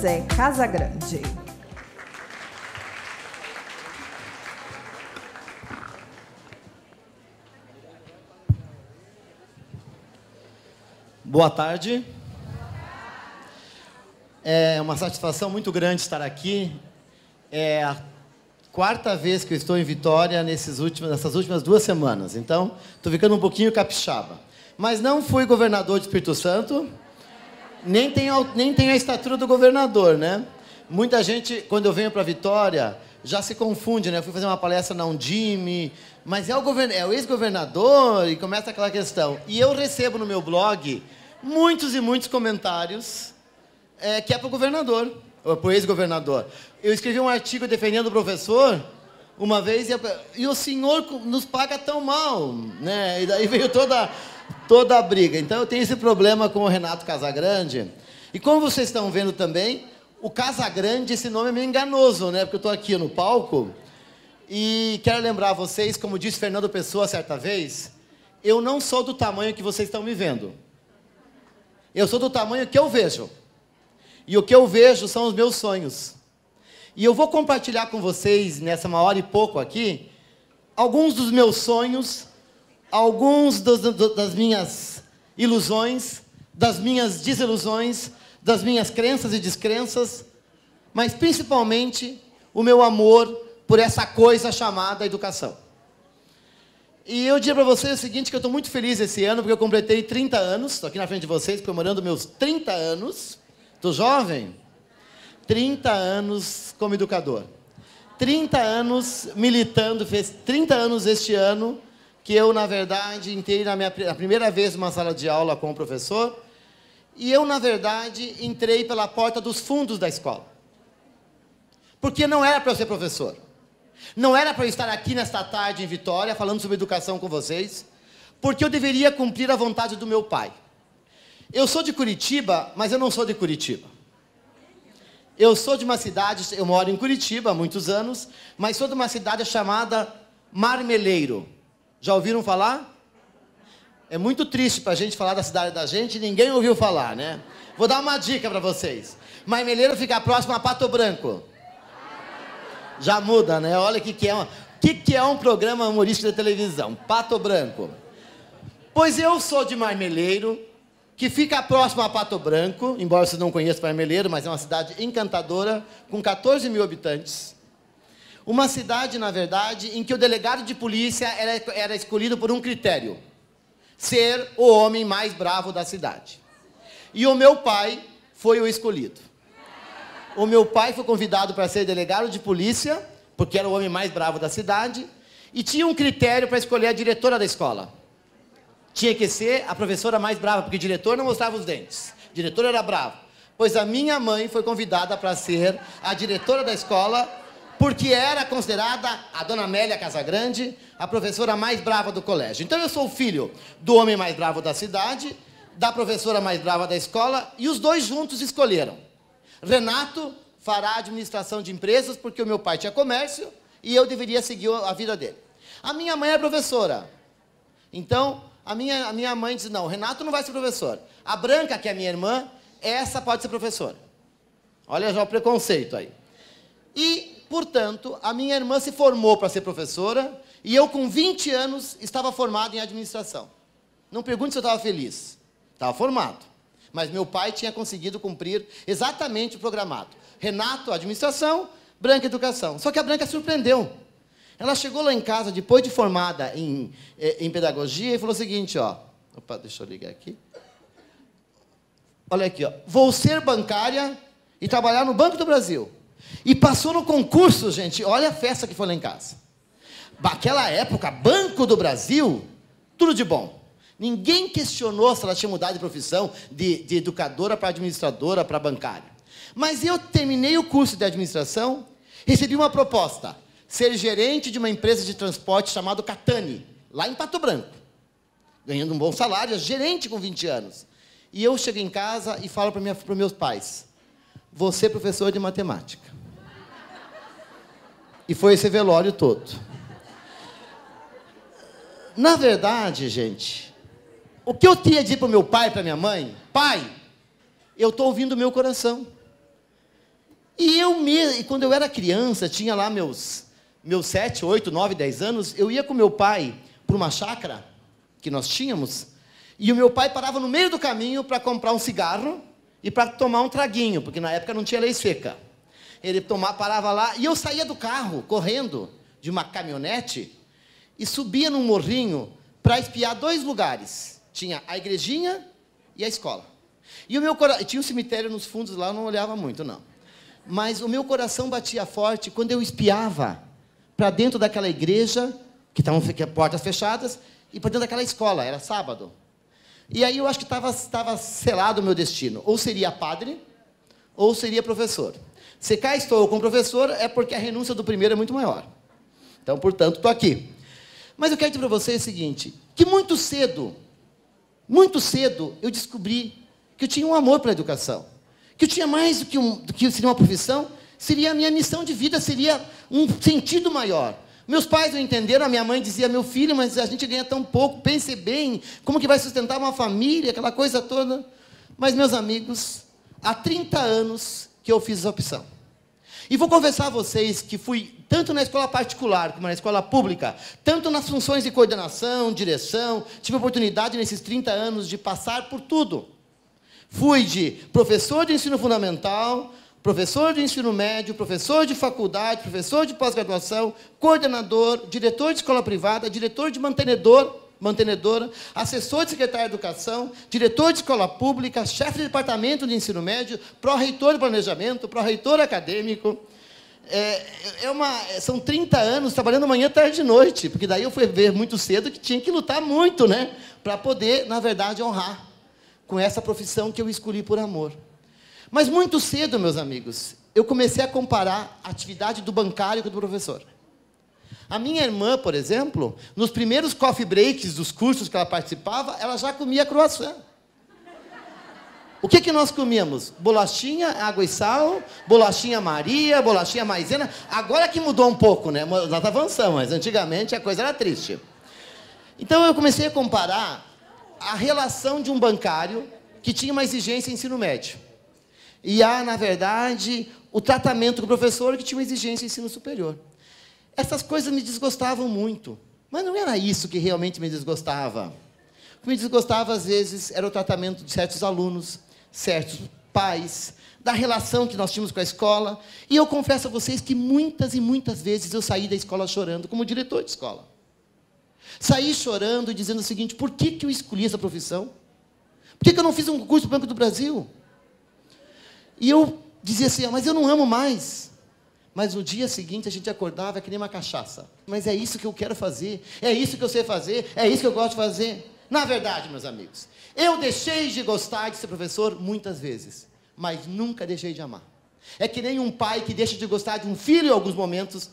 José Casagrande. Boa tarde. É uma satisfação muito grande estar aqui. É a quarta vez que eu estou em Vitória nessas últimas 2 semanas. Então, estou ficando um pouquinho capixaba. Mas não fui governador de Espírito Santo, nem tenho a estatura do governador, né? Muita gente, quando eu venho para Vitória, já se confunde, né? Eu fui fazer uma palestra na Undime, mas é o ex-governador, e começa aquela questão. E eu recebo no meu blog muitos e muitos comentários que é para o governador, ou para o ex-governador. Eu escrevi um artigo defendendo o professor uma vez, e o senhor nos paga tão mal, né? E daí veio toda a briga. Então, eu tenho esse problema com o Renato Casagrande. E como vocês estão vendo também, o Casagrande, esse nome é meio enganoso, né? Porque eu estou aqui no palco e quero lembrar a vocês, como disse Fernando Pessoa certa vez, eu não sou do tamanho que vocês estão me vendo. Eu sou do tamanho que eu vejo. E o que eu vejo são os meus sonhos. E eu vou compartilhar com vocês, nessa 1h e pouco aqui, alguns dos meus sonhos, alguns das minhas ilusões, das minhas desilusões, das minhas crenças e descrenças, mas principalmente o meu amor por essa coisa chamada educação. E eu diria para vocês o seguinte, que eu estou muito feliz esse ano, porque eu completei 30 anos, estou aqui na frente de vocês, comemorando meus 30 anos, estou jovem, 30 anos como educador, 30 anos militando, fez 30 anos este ano, que eu, na verdade, entrei a primeira vez numa sala de aula com o professor, e eu, na verdade, entrei pela porta dos fundos da escola. Porque não era para eu ser professor. Não era para eu estar aqui nesta tarde em Vitória, falando sobre educação com vocês, porque eu deveria cumprir a vontade do meu pai. Eu sou de Curitiba, mas eu não sou de Curitiba. Eu sou de uma cidade, eu moro em Curitiba há muitos anos, mas sou de uma cidade chamada Marmeleiro. Já ouviram falar? É muito triste para a gente falar da cidade da gente e ninguém ouviu falar, né? Vou dar uma dica para vocês. Marmeleiro fica próximo a Pato Branco. Já muda, né? Olha o que é um programa humorístico de televisão. Pato Branco. Pois eu sou de Marmeleiro, que fica próximo a Pato Branco, embora vocês não conheçam Marmeleiro, mas é uma cidade encantadora, com 14 mil habitantes. Uma cidade, na verdade, em que o delegado de polícia era escolhido por um critério: ser o homem mais bravo da cidade. E o meu pai foi o escolhido. O meu pai foi convidado para ser delegado de polícia, porque era o homem mais bravo da cidade, e tinha um critério para escolher a diretora da escola. Tinha que ser a professora mais brava, porque o diretor não mostrava os dentes. O diretor era bravo. Pois a minha mãe foi convidada para ser a diretora da escola, porque era considerada, a dona Amélia Casagrande, a professora mais brava do colégio. Então, eu sou o filho do homem mais bravo da cidade, da professora mais brava da escola, e os dois juntos escolheram. Renato fará administração de empresas, porque o meu pai tinha comércio, e eu deveria seguir a vida dele. A minha mãe é professora. Então, a minha mãe disse, não, o Renato não vai ser professor. A Branca, que é a minha irmã, essa pode ser professora. Olha já o preconceito aí. E, portanto, a minha irmã se formou para ser professora, e eu, com 20 anos, estava formado em administração. Não pergunte se eu estava feliz. Estava formado. Mas meu pai tinha conseguido cumprir exatamente o programado. Renato, administração, Branca, educação. Só que a Branca surpreendeu. Ela chegou lá em casa, depois de formada em pedagogia, e falou o seguinte, ó. Opa, deixa eu ligar aqui. Olha aqui, ó. Vou ser bancária e trabalhar no Banco do Brasil. E passou no concurso, gente. Olha a festa que foi lá em casa. Naquela época, Banco do Brasil, tudo de bom. Ninguém questionou se ela tinha mudado de profissão de educadora para administradora, para bancária. Mas eu terminei o curso de administração, recebi uma proposta, ser gerente de uma empresa de transporte chamada Catani, lá em Pato Branco. Ganhando um bom salário, gerente com 20 anos. E eu chego em casa e falo para meus pais, vou ser professor de matemática. E foi esse velório todo. Na verdade, gente, o que eu tinha de ir para o meu pai e para minha mãe, pai, eu estou ouvindo o meu coração. E quando eu era criança, tinha lá meus 7, 8, 9, 10 anos, eu ia com meu pai para uma chácara que nós tínhamos, e o meu pai parava no meio do caminho para comprar um cigarro e para tomar um traguinho, porque na época não tinha lei seca. Ele parava lá, e eu saía do carro, correndo, de uma caminhonete, e subia num morrinho para espiar 2 lugares. Tinha a igrejinha e a escola. E o meu coração, tinha um cemitério nos fundos lá, eu não olhava muito, não. Mas o meu coração batia forte quando eu espiava para dentro daquela igreja, que estavam portas fechadas, e para dentro daquela escola, era sábado. E aí eu acho que estava selado o meu destino. Ou seria padre, ou seria professor. Se cá estou com professor, é porque a renúncia do primeiro é muito maior. Então, portanto, estou aqui. Mas eu quero dizer para vocês o seguinte, que muito cedo, eu descobri que eu tinha um amor pela educação. Que eu tinha mais do que seria uma profissão, seria a minha missão de vida, seria um sentido maior. Meus pais não entenderam, a minha mãe dizia, meu filho, mas a gente ganha tão pouco, pense bem, como que vai sustentar uma família, aquela coisa toda. Mas, meus amigos, há 30 anos que eu fiz essa opção. E vou confessar a vocês que fui, tanto na escola particular como na escola pública, tanto nas funções de coordenação, direção, tive a oportunidade nesses 30 anos de passar por tudo. Fui de professor de ensino fundamental, professor de ensino médio, professor de faculdade, professor de pós-graduação, coordenador, diretor de escola privada, diretor de mantenedora, assessor de secretário de educação, diretor de escola pública, chefe de departamento de ensino médio, pró-reitor de planejamento, pró-reitor acadêmico. São 30 anos trabalhando manhã, tarde e noite, porque daí eu fui ver muito cedo que tinha que lutar muito, né, para poder, na verdade, honrar com essa profissão que eu escolhi por amor. Mas muito cedo, meus amigos, eu comecei a comparar a atividade do bancário com a do professor. A minha irmã, por exemplo, nos primeiros coffee breaks dos cursos que ela participava, ela já comia croissant. O que nós comíamos? Bolachinha, água e sal, bolachinha Maria, bolachinha maisena. Agora que mudou um pouco, né? Nós avançamos, mas antigamente a coisa era triste. Então eu comecei a comparar a relação de um bancário que tinha uma exigência em ensino médio. E na verdade, o tratamento com o professor que tinha uma exigência em ensino superior. Essas coisas me desgostavam muito. Mas não era isso que realmente me desgostava. O que me desgostava, às vezes, era o tratamento de certos alunos, certos pais, da relação que nós tínhamos com a escola. E eu confesso a vocês que muitas e muitas vezes eu saí da escola chorando, como diretor de escola. Saí chorando e dizendo o seguinte, por que eu escolhi essa profissão? Por que eu não fiz um concurso do Banco do Brasil? E eu dizia assim, mas eu não amo mais. Mas no dia seguinte a gente acordava que nem uma cachaça. Mas é isso que eu quero fazer, é isso que eu sei fazer, é isso que eu gosto de fazer. Na verdade, meus amigos, eu deixei de gostar de ser professor muitas vezes, mas nunca deixei de amar. É que nem um pai que deixa de gostar de um filho em alguns momentos,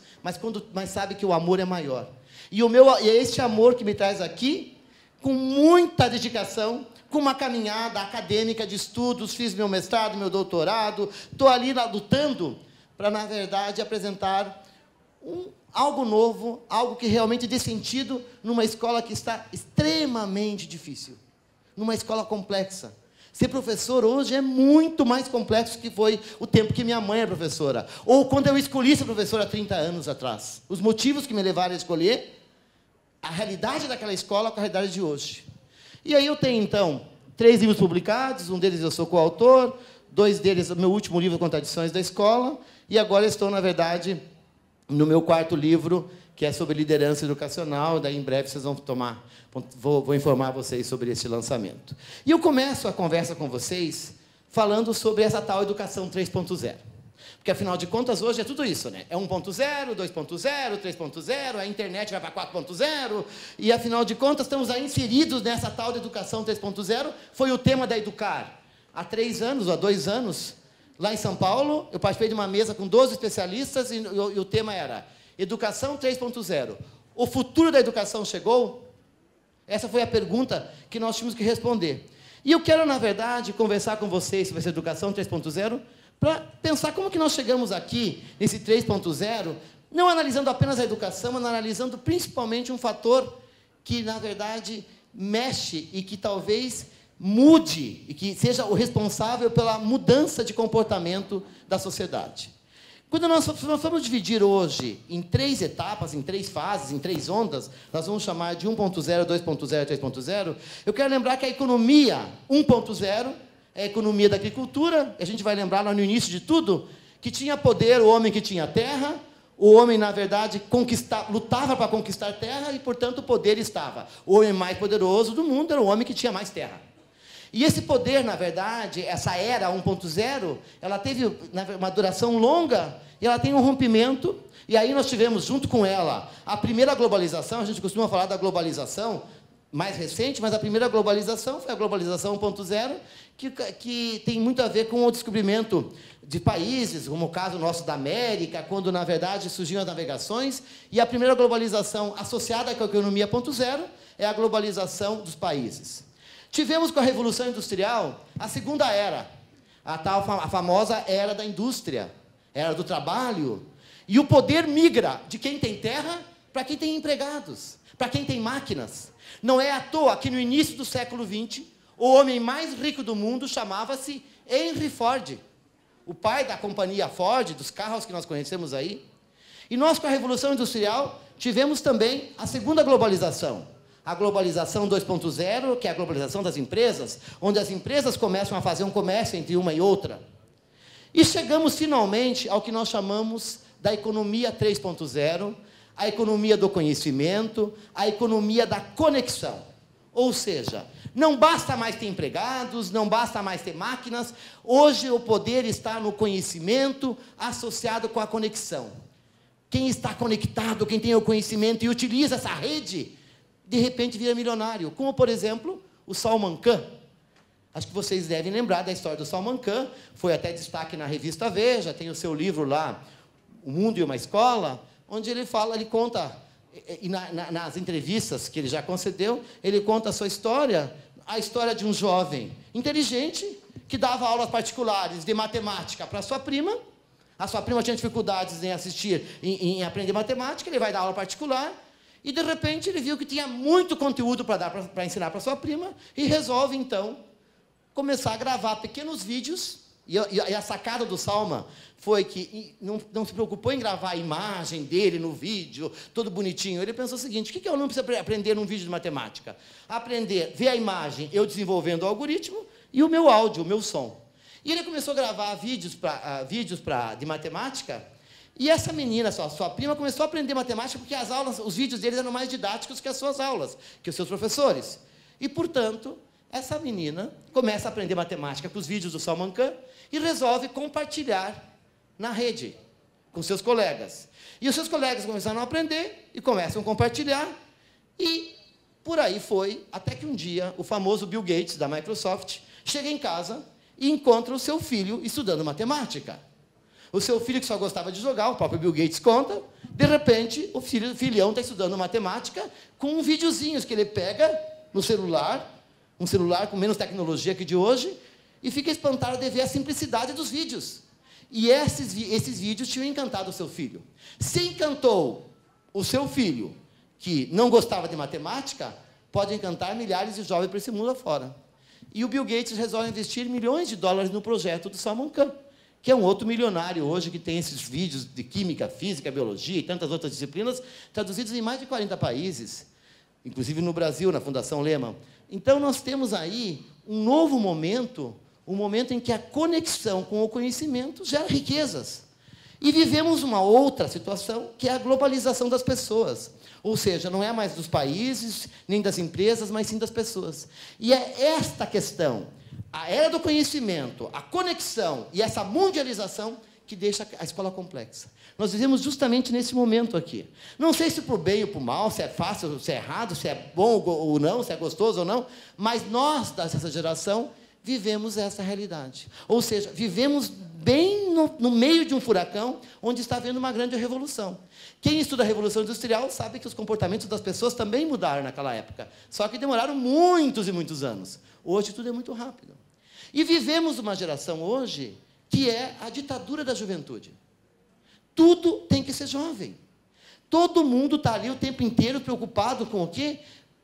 mas sabe que o amor é maior. E é este amor que me traz aqui, com muita dedicação, com uma caminhada acadêmica de estudos, fiz meu mestrado, meu doutorado, estou ali lutando para, na verdade, apresentar algo novo, algo que realmente dê sentido numa escola que está extremamente difícil, numa escola complexa. Ser professor hoje é muito mais complexo que foi o tempo que minha mãe é professora, ou quando eu escolhi ser professora há 30 anos atrás. Os motivos que me levaram a escolher a realidade daquela escola com a realidade de hoje. E aí eu tenho, então, 3 livros publicados, um deles eu sou coautor, 2 deles, meu último livro, Contradições da Escola, e agora estou, na verdade, no meu 4º livro, que é sobre liderança educacional, daí em breve vocês vão vou informar vocês sobre esse lançamento. E eu começo a conversa com vocês falando sobre essa tal educação 3.0. Porque, afinal de contas, hoje é tudo isso, né? É 1.0, 2.0, 3.0, a internet vai para 4.0, e, afinal de contas, estamos aí inseridos nessa tal de educação 3.0. Foi o tema da Educar. Há 3 anos, ou há 2 anos, lá em São Paulo, eu participei de uma mesa com 12 especialistas, e o tema era Educação 3.0. O futuro da educação chegou? Essa foi a pergunta que nós tínhamos que responder. E eu quero, na verdade, conversar com vocês sobre essa educação 3.0, para pensar como que nós chegamos aqui, nesse 3.0, não analisando apenas a educação, mas analisando principalmente um fator que, na verdade, mexe e que talvez mude, e que seja o responsável pela mudança de comportamento da sociedade. Quando nós vamos dividir hoje em 3 etapas, em 3 fases, em 3 ondas, nós vamos chamar de 1.0, 2.0 e 3.0, eu quero lembrar que a economia 1.0 é a economia da agricultura, a gente vai lembrar lá no início de tudo, que tinha poder o homem que tinha terra, o homem, na verdade, lutava para conquistar terra e, portanto, o poder estava. O homem mais poderoso do mundo era o homem que tinha mais terra. E esse poder, na verdade, essa era 1.0, ela teve uma duração longa e ela tem um rompimento. E aí nós tivemos, junto com ela, a primeira globalização. A gente costuma falar da globalização mais recente, mas a primeira globalização foi a globalização 1.0, que tem muito a ver com o descobrimento de países, como o caso nosso da América, quando, na verdade, surgiram as navegações. E a primeira globalização associada com a economia 1.0 é a globalização dos países. Tivemos com a Revolução Industrial a segunda era, a famosa era da indústria, era do trabalho, e o poder migra de quem tem terra para quem tem empregados, para quem tem máquinas. Não é à toa que no início do século XX, o homem mais rico do mundo chamava-se Henry Ford, o pai da companhia Ford, dos carros que nós conhecemos aí. E nós, com a Revolução Industrial, tivemos também a segunda globalização, a globalização 2.0, que é a globalização das empresas, onde as empresas começam a fazer um comércio entre uma e outra. E chegamos, finalmente, ao que nós chamamos da economia 3.0, a economia do conhecimento, a economia da conexão. Ou seja, não basta mais ter empregados, não basta mais ter máquinas, hoje o poder está no conhecimento associado com a conexão. Quem está conectado, quem tem o conhecimento e utiliza essa rede, de repente vira milionário, como, por exemplo, o Salman Khan. Acho que vocês devem lembrar da história do Salman Khan, foi até destaque na revista Veja, tem o seu livro lá, O Mundo e uma Escola, onde ele conta, e nas entrevistas que ele já concedeu, ele conta a história de um jovem inteligente, que dava aulas particulares de matemática para a sua prima tinha dificuldades em aprender matemática, ele vai dar aula particular, e, de repente, ele viu que tinha muito conteúdo para ensinar para sua prima e resolve, então, começar a gravar pequenos vídeos. E a sacada do Salman foi que não se preocupou em gravar a imagem dele no vídeo, todo bonitinho. Ele pensou o seguinte: o que eu não preciso aprender num vídeo de matemática? Aprender, ver a imagem, eu desenvolvendo o algoritmo, e o meu áudio, o meu som. E ele começou a gravar vídeos de matemática. E essa menina, sua prima, começou a aprender matemática porque os vídeos deles eram mais didáticos que as suas aulas, que os seus professores. E, portanto, essa menina começa a aprender matemática com os vídeos do Salman Khan e resolve compartilhar na rede com seus colegas. E os seus colegas começaram a aprender e começam a compartilhar. E por aí foi, até que um dia o famoso Bill Gates, da Microsoft, chega em casa e encontra o seu filho estudando matemática. O seu filho, que só gostava de jogar, o próprio Bill Gates conta, de repente, o filhão está estudando matemática com um videozinhos que ele pega no celular, um celular com menos tecnologia que de hoje, e fica espantado de ver a simplicidade dos vídeos. E esses vídeos tinham encantado o seu filho. Se encantou o seu filho, que não gostava de matemática, pode encantar milhares de jovens para esse mundo afora. E o Bill Gates resolve investir milhões de dólares no projeto do Salman Khan, que é um outro milionário hoje que tem esses vídeos de química, física, biologia e tantas outras disciplinas traduzidos em mais de 40 países, inclusive no Brasil, na Fundação Lehman. Então, nós temos aí um novo momento, um momento em que a conexão com o conhecimento gera riquezas. E vivemos uma outra situação, que é a globalização das pessoas. Ou seja, não é mais dos países, nem das empresas, mas sim das pessoas. E é esta questão, a era do conhecimento, a conexão e essa mundialização que deixa a escola complexa. Nós vivemos justamente nesse momento aqui. Não sei se para o bem ou para o mal, se é fácil, se é errado, se é bom ou não, se é gostoso ou não, mas nós, dessa geração, vivemos essa realidade. Ou seja, vivemos bem no meio de um furacão, onde está havendo uma grande revolução. Quem estuda a Revolução Industrial sabe que os comportamentos das pessoas também mudaram naquela época, só que demoraram muitos e muitos anos. Hoje tudo é muito rápido. E vivemos uma geração hoje que é a ditadura da juventude. Tudo tem que ser jovem. Todo mundo está ali o tempo inteiro preocupado com o quê?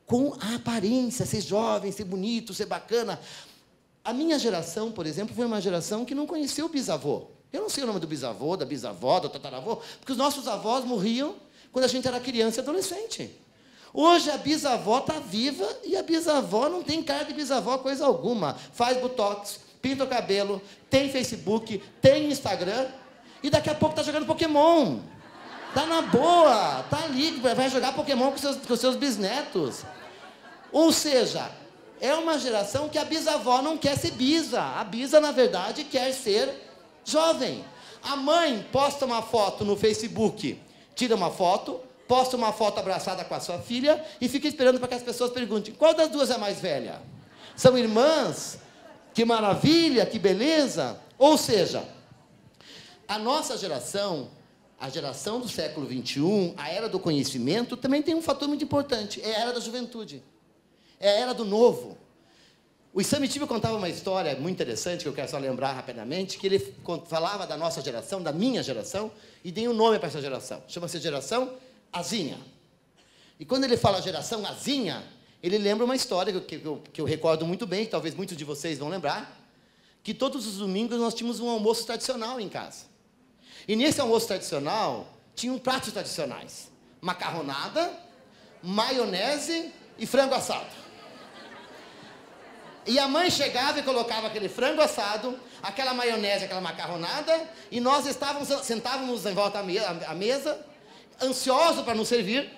Com a aparência, ser jovem, ser bonito, ser bacana. A minha geração, por exemplo, foi uma geração que não conheceu o bisavô. Eu não sei o nome do bisavô, da bisavó, do tataravô, porque os nossos avós morriam quando a gente era criança e adolescente. Hoje a bisavó está viva e a bisavó não tem cara de bisavó coisa alguma. Faz botox, pinta o cabelo, tem Facebook, tem Instagram e daqui a pouco está jogando Pokémon. Tá na boa, tá ali, vai jogar Pokémon com seus bisnetos. Ou seja, é uma geração que a bisavó não quer ser bisa. A bisa, na verdade, quer ser jovem. A mãe posta uma foto no Facebook, tira uma foto, posta uma foto abraçada com a sua filha e fica esperando para que as pessoas perguntem, qual das duas é mais velha? São irmãs? Que maravilha, que beleza! Ou seja, a nossa geração, a geração do século XXI, a era do conhecimento, também tem um fator muito importante, é a era da juventude. É a era do novo. O Samitiba contava uma história muito interessante, que eu quero só lembrar rapidamente, que ele falava da nossa geração, da minha geração, e dei um nome para essa geração. Chama-se geração Azinha. E quando ele fala geração Azinha, ele lembra uma história que eu recordo muito bem, que talvez muitos de vocês vão lembrar, que todos os domingos nós tínhamos um almoço tradicional em casa. E nesse almoço tradicional, tinham pratos tradicionais. Macarronada, maionese e frango assado. E a mãe chegava e colocava aquele frango assado, aquela maionese, aquela macarronada, e nós sentávamos em volta à mesa, ansiosos para nos servir,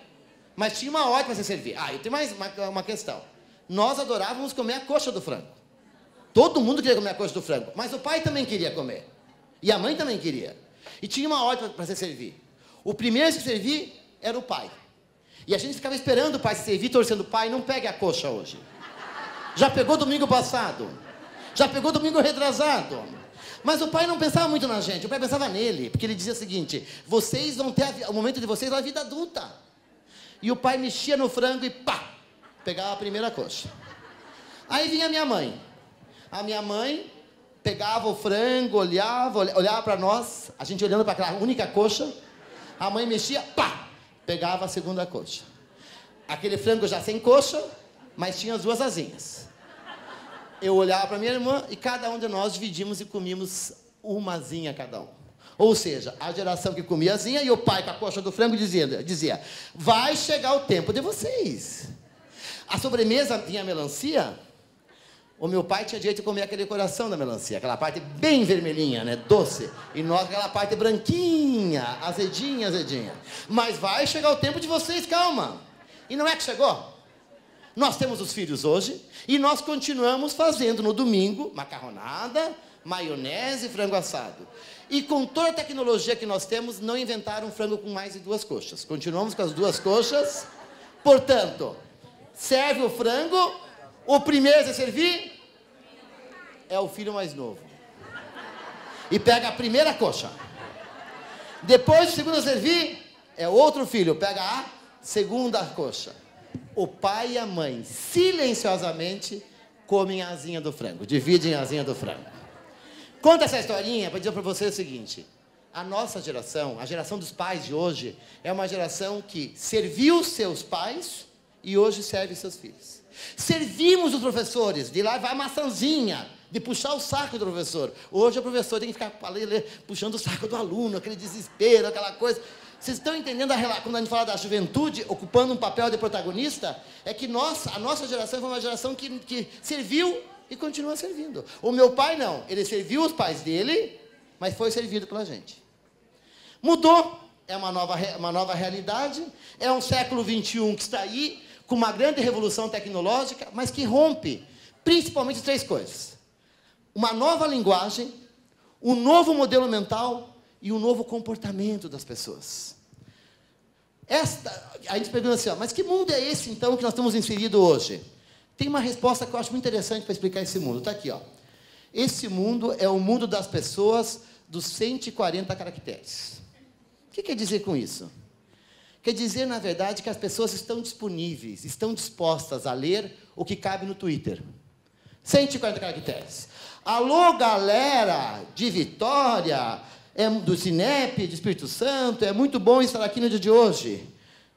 mas tinha uma ordem para se servir. E tem mais uma questão. Nós adorávamos comer a coxa do frango. Todo mundo queria comer a coxa do frango, mas o pai também queria comer. E a mãe também queria. E tinha uma ordem para se servir. O primeiro a se servir era o pai. E a gente ficava esperando o pai se servir, torcendo, pai, não pegue a coxa hoje. Já pegou domingo passado. Já pegou domingo retrasado. Mas o pai não pensava muito na gente, o pai pensava nele, porque ele dizia o seguinte, vocês vão ter o momento de vocês na vida adulta. E o pai mexia no frango e pá, pegava a primeira coxa. Aí vinha a minha mãe. A minha mãe pegava o frango, olhava para nós, a gente olhando para aquela única coxa, a mãe mexia, pá, pegava a segunda coxa. Aquele frango já sem coxa, mas tinha as duas asinhas. Eu olhava para minha irmã e cada um de nós dividimos e comíamos uma asinha cada um. Ou seja, a geração que comia asinha e o pai com a coxa do frango dizia, vai chegar o tempo de vocês. A sobremesa vinha melancia, o meu pai tinha direito de comer aquele coração da melancia, aquela parte bem vermelhinha, né, doce, e nós aquela parte branquinha, azedinha. Mas vai chegar o tempo de vocês, calma. E não é que chegou? Nós temos os filhos hoje e nós continuamos fazendo no domingo macarronada, maionese e frango assado. E com toda a tecnologia que nós temos, não inventaram frango com mais de duas coxas. Continuamos com as duas coxas. Portanto, serve o frango, o primeiro a servir é o filho mais novo. E pega a primeira coxa. Depois, o segundo a servir é outro filho, pega a segunda coxa. O pai e a mãe, silenciosamente, comem a asinha do frango, dividem a asinha do frango. Conta essa historinha para dizer para você o seguinte, a nossa geração, a geração dos pais de hoje, é uma geração que serviu seus pais e hoje serve seus filhos. Servimos os professores, de lá vai a maçãzinha, de puxar o saco do professor. Hoje o professor tem que ficar puxando o saco do aluno, aquele desespero, aquela coisa. Vocês estão entendendo quando a gente fala da juventude ocupando um papel de protagonista? É que a nossa geração foi uma geração que serviu e continua servindo. O meu pai não, ele serviu os pais dele, mas foi servido pela gente. Mudou, é uma nova realidade, é um século XXI que está aí, com uma grande revolução tecnológica, mas que rompe principalmente três coisas. Uma nova linguagem, um novo modelo mental e um novo comportamento das pessoas. A gente pergunta assim, mas que mundo é esse, então, que nós estamos inseridos hoje? Tem uma resposta que eu acho muito interessante para explicar esse mundo. Está aqui, ó. Esse mundo é o mundo das pessoas dos 140 caracteres. O que quer dizer com isso? Quer dizer, na verdade, que as pessoas estão disponíveis, estão dispostas a ler o que cabe no Twitter. 140 caracteres. Alô, galera de Vitória, do Cinep, de Espírito Santo, é muito bom estar aqui no dia de hoje.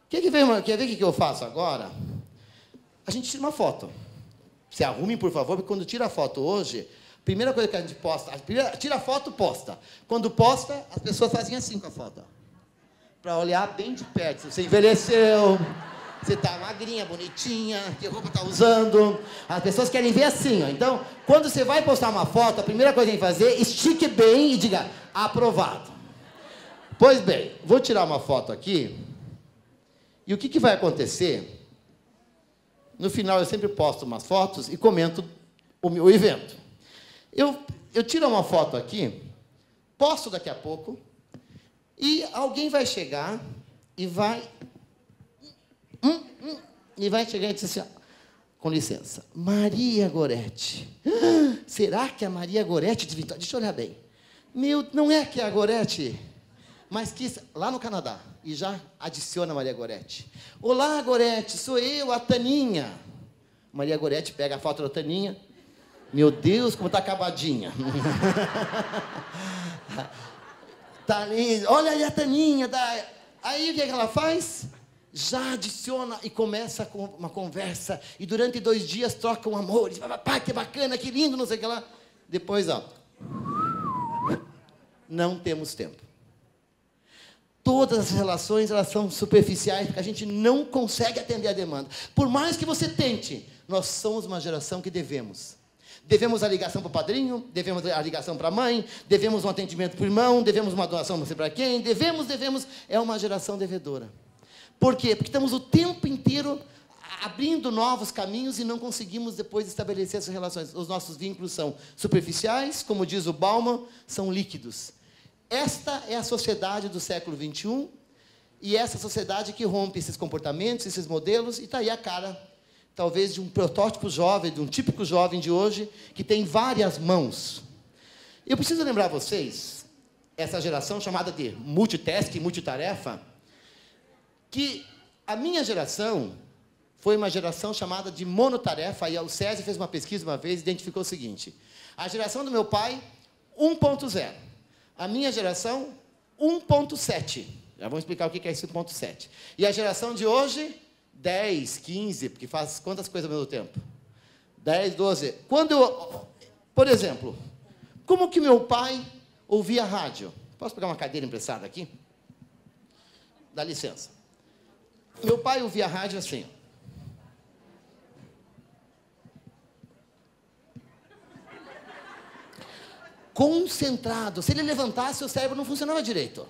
Quer ver o que eu faço agora? A gente tira uma foto. Se arrumem, por favor, porque quando tira a foto hoje, Primeira coisa que a gente posta, tira a foto, posta. Quando posta, as pessoas fazem assim com a foto. Para olhar bem de perto. Se você envelheceu, você está magrinha, bonitinha, que roupa está usando. As pessoas querem ver assim. Ó. Então, quando você vai postar uma foto, a primeira coisa que tem que fazer, estique bem e diga, aprovado. Pois bem, vou tirar uma foto aqui. E o que vai acontecer? No final, eu sempre posto umas fotos e comento o evento. Eu tiro uma foto aqui, posto daqui a pouco, e alguém vai chegar e vai chegar e dizer assim, ó, com licença, Maria Goretti. Será que é a Maria Goretti de Vitória? Deixa eu olhar bem. Não é que é a Goretti, mas que lá no Canadá, e já adiciona a Maria Goretti. Olá, Goretti, sou eu, a Taninha. Maria Goretti pega a foto da Taninha. Meu Deus, como está acabadinha. Tá linda. Olha aí a Taninha. Aí o que ela faz? Já adiciona e começa uma conversa. E durante 2 dias trocam amores. Pai, que bacana, que lindo, não sei o que lá. Depois, ó. Não temos tempo. Todas as relações, elas são superficiais, porque a gente não consegue atender a demanda. Por mais que você tente, nós somos uma geração que devemos. Devemos a ligação para o padrinho, devemos a ligação para a mãe, devemos um atendimento para o irmão, devemos uma doação não sei para quem, devemos, é uma geração devedora. Por quê? Porque estamos o tempo inteiro abrindo novos caminhos e não conseguimos depois estabelecer essas relações. Os nossos vínculos são superficiais, como diz o Bauman, são líquidos. Esta é a sociedade do século XXI e essa sociedade que rompe esses comportamentos, esses modelos, e está aí a cara talvez de um protótipo jovem, de um típico jovem de hoje, que tem várias mãos. Eu preciso lembrar vocês, essa geração chamada de multitasking, multitarefa, que a minha geração foi uma geração chamada de monotarefa, e o César fez uma pesquisa uma vez e identificou o seguinte, a geração do meu pai, 1.0, a minha geração, 1.7, já vamos explicar o que é esse 1.7, e a geração de hoje, 10, 15, porque faz quantas coisas ao mesmo tempo? 10, 12. Por exemplo, como que meu pai ouvia rádio? Posso pegar uma cadeira emprestada aqui? Dá licença. Meu pai ouvia rádio assim. Concentrado. Se ele levantasse, o cérebro não funcionava direito.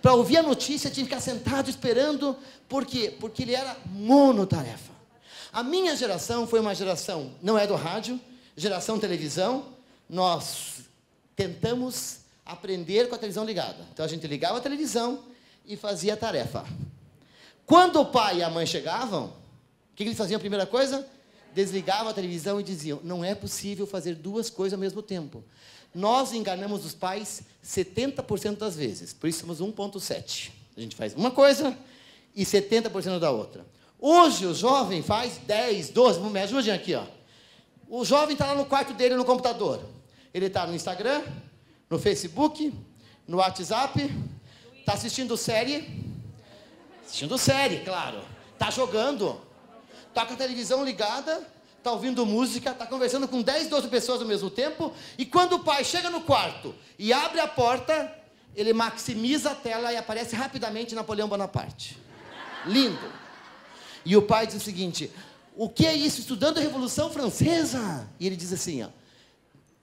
Para ouvir a notícia, tinha que ficar sentado esperando. Por quê? Porque ele era monotarefa. A minha geração foi uma geração, não é do rádio, geração televisão. Nós tentamos aprender com a televisão ligada. Então, a gente ligava a televisão e fazia a tarefa. Quando o pai e a mãe chegavam, o que eles faziam a primeira coisa? Desligavam a televisão e diziam, não é possível fazer 2 coisas ao mesmo tempo. Nós enganamos os pais 70% das vezes, por isso somos 1.7. A gente faz uma coisa e 70% da outra. Hoje o jovem faz 10, 12, me ajudem aqui, ó. O jovem está lá no quarto dele, no computador. Ele está no Instagram, no Facebook, no WhatsApp, está assistindo série, claro, está jogando, está com a televisão ligada, está ouvindo música, está conversando com 10, 12 pessoas ao mesmo tempo, e quando o pai chega no quarto e abre a porta, ele maximiza a tela e aparece rapidamente Napoleão Bonaparte. Lindo. E o pai diz o seguinte, o que é isso? Estudando a Revolução Francesa? E ele diz assim, ó,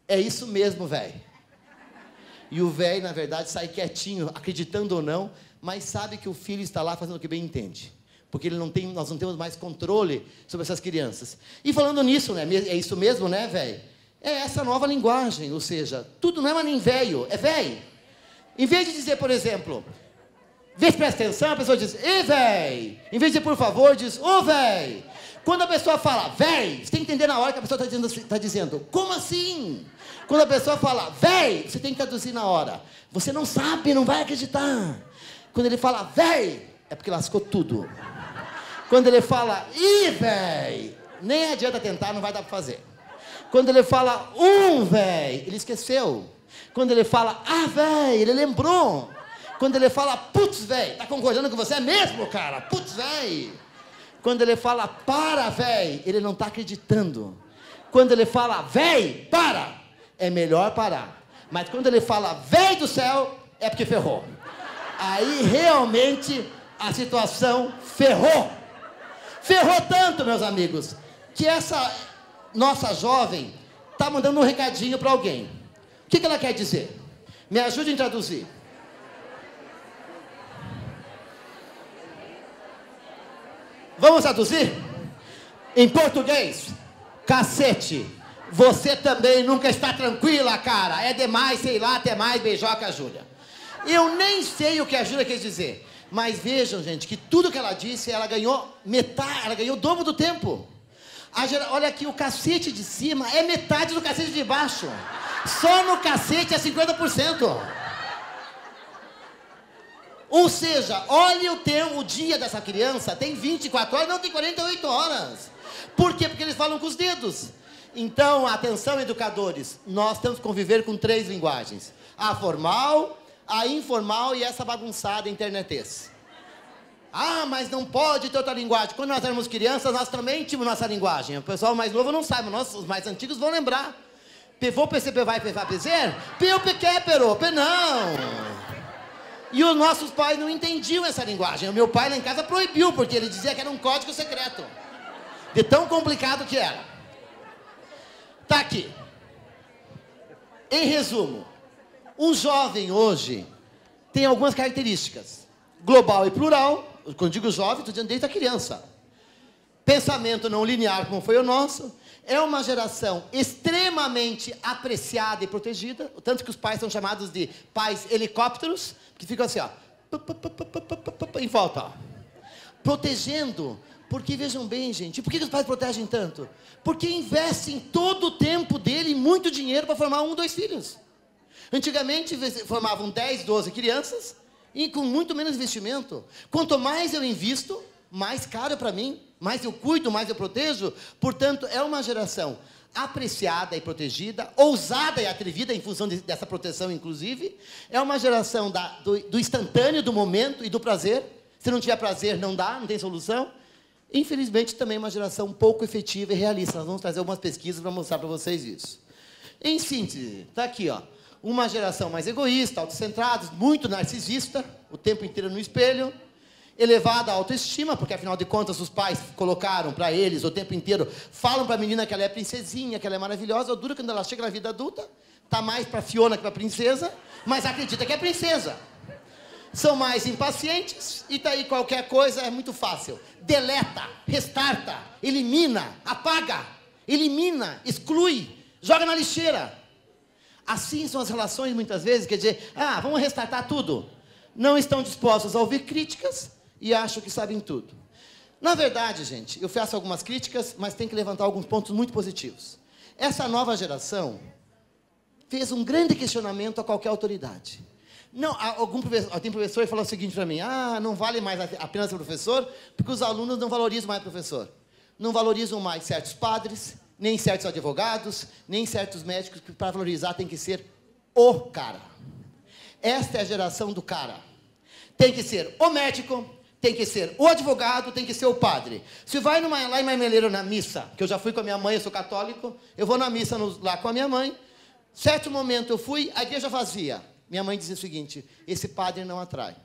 é isso mesmo, velho. E o velho, na verdade, sai quietinho, acreditando ou não, mas sabe que o filho está lá fazendo o que bem entende. Porque nós não temos mais controle sobre essas crianças. E falando nisso, né, é isso mesmo, né, velho? É essa nova linguagem, ou seja, tudo não é mais nem velho, é velho. Em vez de dizer, por exemplo, vê se presta atenção, a pessoa diz, ei, véi. Em vez de dizer, por favor, diz, ô, véi. Quando a pessoa fala, véi, você tem que entender na hora que a pessoa está dizendo, como assim? Quando a pessoa fala, véi, você tem que traduzir na hora. Você não sabe, não vai acreditar. Quando ele fala, véi, é porque lascou tudo. Quando ele fala, ih, véi, nem adianta tentar, não vai dar para fazer. Quando ele fala, véi, ele esqueceu. Quando ele fala, véi, ele lembrou. Quando ele fala, putz, véi, tá concordando com você? É mesmo, cara? Putz, véi. Quando ele fala, para, véi, ele não está acreditando. Quando ele fala, véi, para, é melhor parar. Mas quando ele fala, véi do céu, é porque ferrou. Aí, realmente, a situação ferrou. Ferrou tanto, meus amigos, que essa nossa jovem está mandando um recadinho para alguém. O que ela quer dizer? Me ajude a traduzir. Vamos traduzir? Em português, cacete, você também nunca está tranquila, cara. É demais, sei lá, até mais, beijoca, Júlia. Eu nem sei o que a Júlia quis dizer. Mas vejam, gente, que tudo que ela disse, ela ganhou metade, ela ganhou o dobro do tempo. Olha aqui, o cacete de cima é metade do cacete de baixo. Só no cacete é 50%. Ou seja, olha o dia dessa criança, tem 24 horas, não, tem 48 horas. Por quê? Porque eles falam com os dedos. Então, atenção, educadores, nós temos que conviver com 3 linguagens. A formal, a informal e essa bagunçada internetês. Ah, mas não pode ter outra linguagem. Quando nós éramos crianças, nós também tínhamos nossa linguagem. O pessoal mais novo não sabe, mas os mais antigos vão lembrar. Pevô, PCP, vai, PVA, PZer? Peu, pequé, perô, não. E os nossos pais não entendiam essa linguagem. O meu pai lá em casa proibiu, porque ele dizia que era um código secreto. De tão complicado que era. Tá aqui. Em resumo, um jovem hoje tem algumas características. Global e plural. Quando digo jovem, estou dizendo desde a criança. Pensamento não linear, como foi o nosso. É uma geração extremamente apreciada e protegida. Tanto que os pais são chamados de pais helicópteros, que ficam assim, ó. Em volta, ó. Protegendo. Porque, vejam bem, gente, por que os pais protegem tanto? Porque investem todo o tempo dele, muito dinheiro, para formar 1, 2 filhos. Antigamente, formavam 10, 12 crianças, e com muito menos investimento. Quanto mais eu invisto, mais caro é para mim, mais eu cuido, mais eu protejo. Portanto, é uma geração apreciada e protegida, ousada e atrevida em função dessa proteção, inclusive. É uma geração do instantâneo, do momento e do prazer. Se não tiver prazer, não dá, não tem solução. Infelizmente, também uma geração pouco efetiva e realista. Nós vamos trazer algumas pesquisas para mostrar para vocês isso. Em síntese, está aqui, ó. Uma geração mais egoísta, autocentrada, muito narcisista, o tempo inteiro no espelho, elevada autoestima, porque, afinal de contas, os pais colocaram para eles o tempo inteiro, falam para a menina que ela é princesinha, que ela é maravilhosa, dura quando ela chega na vida adulta, está mais para Fiona que para princesa, mas acredita que é princesa. São mais impacientes, e daí qualquer coisa é muito fácil. Deleta, restarta, elimina, apaga, elimina, exclui, joga na lixeira. Assim são as relações, muitas vezes, quer dizer, vamos restartar tudo. Não estão dispostos a ouvir críticas e acham que sabem tudo. Na verdade, gente, eu faço algumas críticas, mas tem que levantar alguns pontos muito positivos. Essa nova geração fez um grande questionamento a qualquer autoridade. Não, tem professor que falou o seguinte para mim, não vale mais apenas o professor, porque os alunos não valorizam mais o professor. Não valorizam mais certos padres, nem certos advogados, nem certos médicos, que para valorizar tem que ser o cara. Esta é a geração do cara. Tem que ser o médico, tem que ser o advogado, tem que ser o padre. Se vai lá em Marmeleiro na missa, que eu já fui com a minha mãe, eu sou católico, eu vou na missa lá com a minha mãe, certo momento eu fui, a igreja vazia. Minha mãe dizia o seguinte, esse padre não atrai.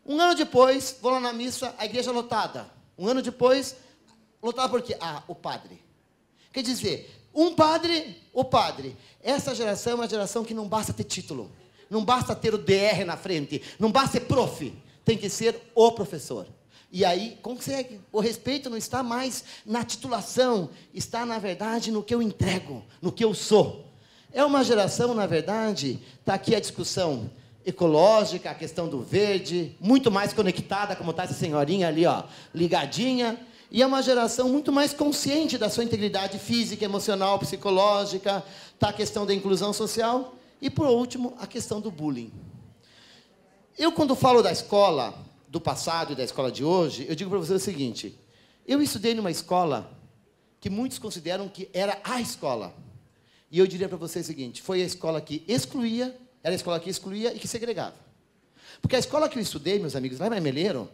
Um ano depois, vou lá na missa, a igreja lotada. Um ano depois, lotada por quê? O padre. Quer dizer, o padre. Essa geração é uma geração que não basta ter título. Não basta ter o DR na frente. Não basta ser prof. Tem que ser o professor. E aí, consegue. O respeito não está mais na titulação. Está, na verdade, no que eu entrego. No que eu sou. É uma geração, na verdade, está aqui a discussão ecológica, a questão do verde, muito mais conectada, como está essa senhorinha ali, ó, ligadinha. E é uma geração muito mais consciente da sua integridade física, emocional, psicológica. Está a questão da inclusão social. E, por último, a questão do bullying. Eu, quando falo da escola do passado e da escola de hoje, eu digo para vocês o seguinte. Eu estudei numa escola que muitos consideram que era a escola. E eu diria para vocês o seguinte, foi a escola que excluía, era a escola que excluía e que segregava. Porque a escola que eu estudei, meus amigos, lá em Marmeleiro,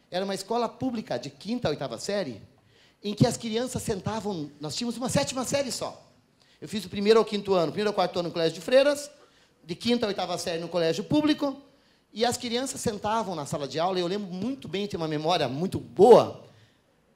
era uma escola pública de 5ª a 8ª série, em que as crianças sentavam, nós tínhamos uma 7ª série só. Eu fiz o 1º ao 5º ano, 1º ao 4º ano no colégio de freiras, de 5ª a 8ª série no colégio público, e as crianças sentavam na sala de aula, e eu lembro muito bem, tenho uma memória muito boa.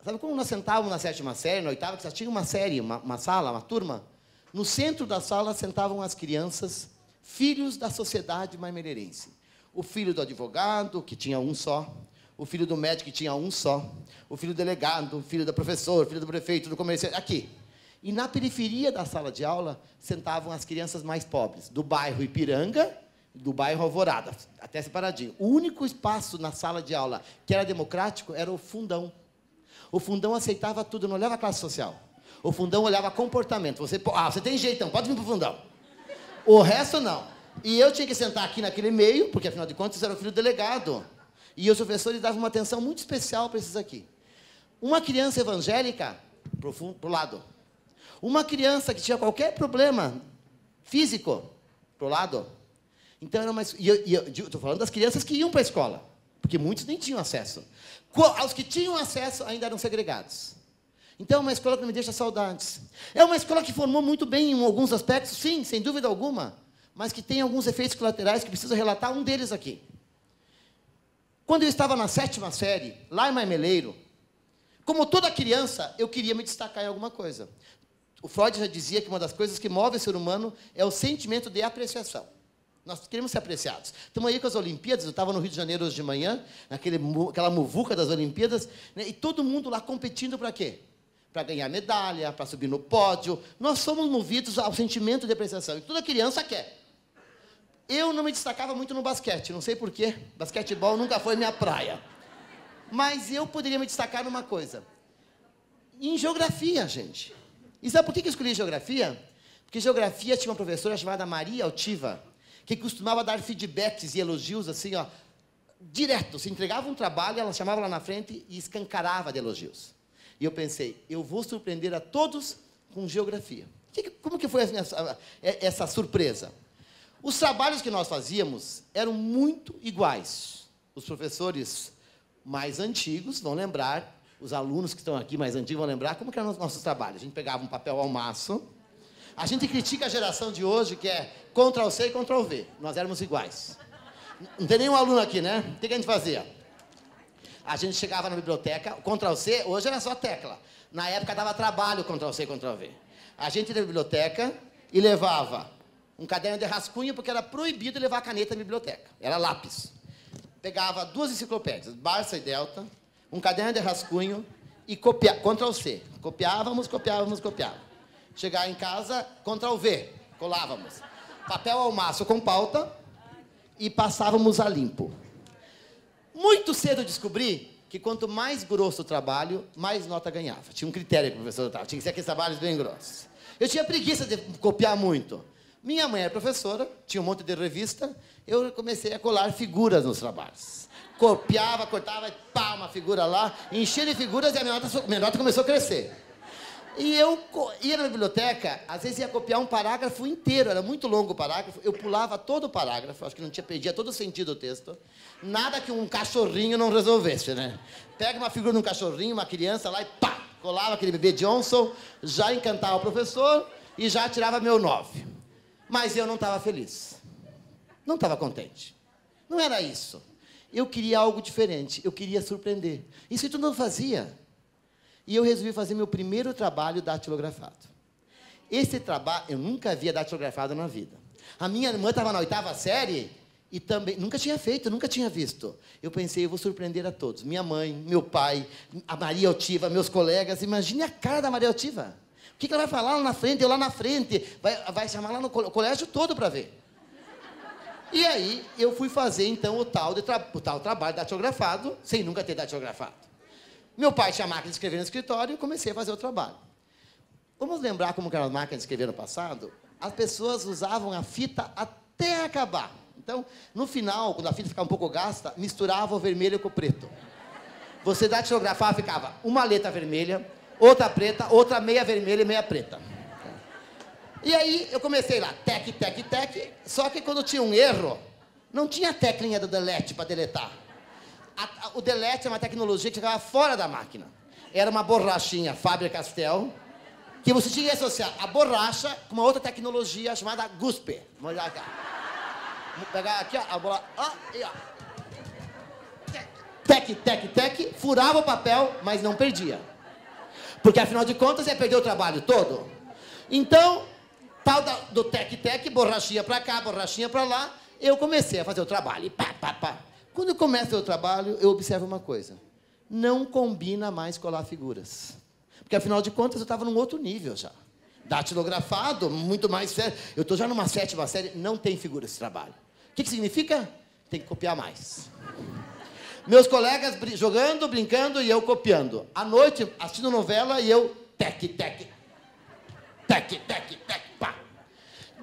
Sabe como nós sentávamos na 7ª série, na 8ª, que só tinha uma série, uma sala, uma turma? No centro da sala sentavam as crianças, filhos da sociedade marmeleirense. O filho do advogado, que tinha um só, o filho do médico, que tinha um só, o filho do delegado, o filho da professora, o filho do prefeito, do comerciante, aqui. E na periferia da sala de aula sentavam as crianças mais pobres, do bairro Ipiranga, do bairro Alvorada, até separadinho. O único espaço na sala de aula que era democrático era o fundão. O fundão aceitava tudo, não olhava a classe social. O fundão olhava comportamento. Você tem jeitão, pode vir para o fundão. O resto, não. E eu tinha que sentar aqui naquele meio, porque, afinal de contas, eu era o filho do delegado. E os professores davam uma atenção muito especial para esses aqui. Uma criança evangélica, para o lado. Uma criança que tinha qualquer problema físico, para o lado. Então, era mais... estou falando das crianças que iam para a escola, porque muitos nem tinham acesso. Aos que tinham acesso, ainda eram segregados. Então, é uma escola que não me deixa saudades. É uma escola que formou muito bem em alguns aspectos, sim, sem dúvida alguma, mas que tem alguns efeitos colaterais que preciso relatar um deles aqui. Quando eu estava na 7ª série, lá em Marmeleiro, como toda criança, eu queria me destacar em alguma coisa. O Freud já dizia que uma das coisas que move o ser humano é o sentimento de apreciação. Nós queremos ser apreciados. Estamos aí com as Olimpíadas, eu estava no Rio de Janeiro hoje de manhã, aquela muvuca das Olimpíadas, né, e todo mundo lá competindo para quê? Para ganhar medalha, para subir no pódio. Nós somos movidos ao sentimento de apreciação, e toda criança quer. Eu não me destacava muito no basquete, não sei porquê, basquetebol nunca foi minha praia. Mas eu poderia me destacar numa coisa. Em geografia, gente. E sabe por que eu escolhi geografia? Porque geografia tinha uma professora chamada Maria Altiva, que costumava dar feedbacks e elogios assim, ó, direto. Se entregava um trabalho, ela chamava lá na frente e escancarava de elogios. E eu pensei, eu vou surpreender a todos com geografia. Como que foi essa surpresa? Os trabalhos que nós fazíamos eram muito iguais. Os professores mais antigos vão lembrar, os alunos que estão aqui mais antigos vão lembrar como que eram os nossos trabalhos. A gente pegava um papel ao maço. A gente critica a geração de hoje, que é Ctrl+C e Ctrl+V. Nós éramos iguais. Não tem nenhum aluno aqui, né? O que a gente fazia? A gente chegava na biblioteca, Ctrl+C, hoje era só tecla. Na época dava trabalho Ctrl+C e Ctrl+V. A gente ia na biblioteca e levava um caderno de rascunho, porque era proibido levar caneta na biblioteca. Era lápis. Pegava 2 enciclopédias, Barça e Delta, um caderno de rascunho e copiava, Ctrl+C. Copiávamos. Chegar em casa, Ctrl+V, colávamos. Papel ao maço com pauta e passávamos a limpo. Muito cedo eu descobri que quanto mais grosso o trabalho, mais nota ganhava. Tinha um critério que o professor dava, tinha que ser aqueles trabalhos bem grossos. Eu tinha preguiça de copiar muito. Minha mãe era professora, tinha um monte de revista, eu comecei a colar figuras nos trabalhos. Copiava, cortava, pá, uma figura lá, enchia de figuras e a minha nota começou a crescer. E eu ia na biblioteca, às vezes ia copiar um parágrafo inteiro, era muito longo o parágrafo, eu pulava todo o parágrafo, acho que não tinha, perdia todo o sentido do texto. Nada que um cachorrinho não resolvesse, né? Pega uma figura de um cachorrinho, uma criança lá e pá, colava aquele bebê Johnson, já encantava o professor e já tirava meu 9. Mas eu não estava feliz. Não estava contente. Não era isso. Eu queria algo diferente, eu queria surpreender. Isso eu não fazia. E eu resolvi fazer meu primeiro trabalho datilografado. Esse trabalho, eu nunca havia datilografado na vida. A minha irmã estava na 8ª série e também nunca tinha feito, nunca tinha visto. Eu pensei, eu vou surpreender a todos. Minha mãe, meu pai, a Maria Altiva, meus colegas. Imagine a cara da Maria Altiva. O que ela vai falar lá na frente? Eu lá na frente. Vai chamar lá no colégio todo para ver. E aí, eu fui fazer, então, o tal trabalho datilografado, sem nunca ter datilografado. Meu pai tinha máquina de escrever no escritório e eu comecei a fazer o trabalho. Vamos lembrar como eram as máquinas de escrever no passado? As pessoas usavam a fita até acabar. Então, no final, quando a fita ficava um pouco gasta, misturava o vermelho com o preto. Você datilografava, ficava uma letra vermelha, outra preta, outra meia vermelha e meia preta. E aí, eu comecei lá, tec, só que quando tinha um erro, não tinha a teclinha do delete para deletar. O delete é uma tecnologia que ficava fora da máquina. Era uma borrachinha Faber-Castell, que você tinha que associar a borracha com uma outra tecnologia chamada guspe. Vamos olhar aqui. Vamos pegar aqui, ó, a bola, ó, e ó. Tec, tec, tec, furava o papel, mas não perdia. Porque, afinal de contas, ia perder o trabalho todo. Então, tal do tec-tec, borrachinha pra cá, borrachinha pra lá, eu comecei a fazer o trabalho. E pá, pá, pá. Quando eu começo o trabalho, eu observo uma coisa. Não combina mais colar figuras. Porque, afinal de contas, eu estava num outro nível já. Datilografado, muito mais sério. Eu estou já numa 7ª série, não tem figuras de trabalho. O que significa? Tem que copiar mais. Meus colegas jogando, brincando e eu copiando. À noite, assistindo novela e eu... Tec, tec. Tec, tec, tec, pá.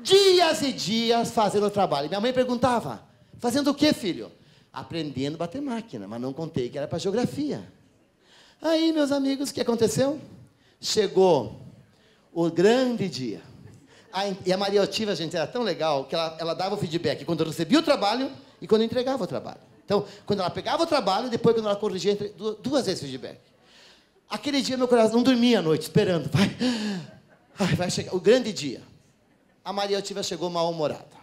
Dias e dias fazendo o trabalho. Minha mãe perguntava, fazendo o quê, filho? Aprendendo a bater máquina, mas não contei que era para geografia. Aí, meus amigos, o que aconteceu? Chegou o grande dia. E a Maria Otiva, gente, era tão legal que ela dava o feedback quando eu recebia o trabalho e quando eu entregava o trabalho. Então, quando ela pegava o trabalho, depois quando ela corrigia, 2 vezes o feedback. Aquele dia, meu coração não dormia à noite, esperando. Vai chegar o grande dia. A Maria Otiva chegou mal-humorada.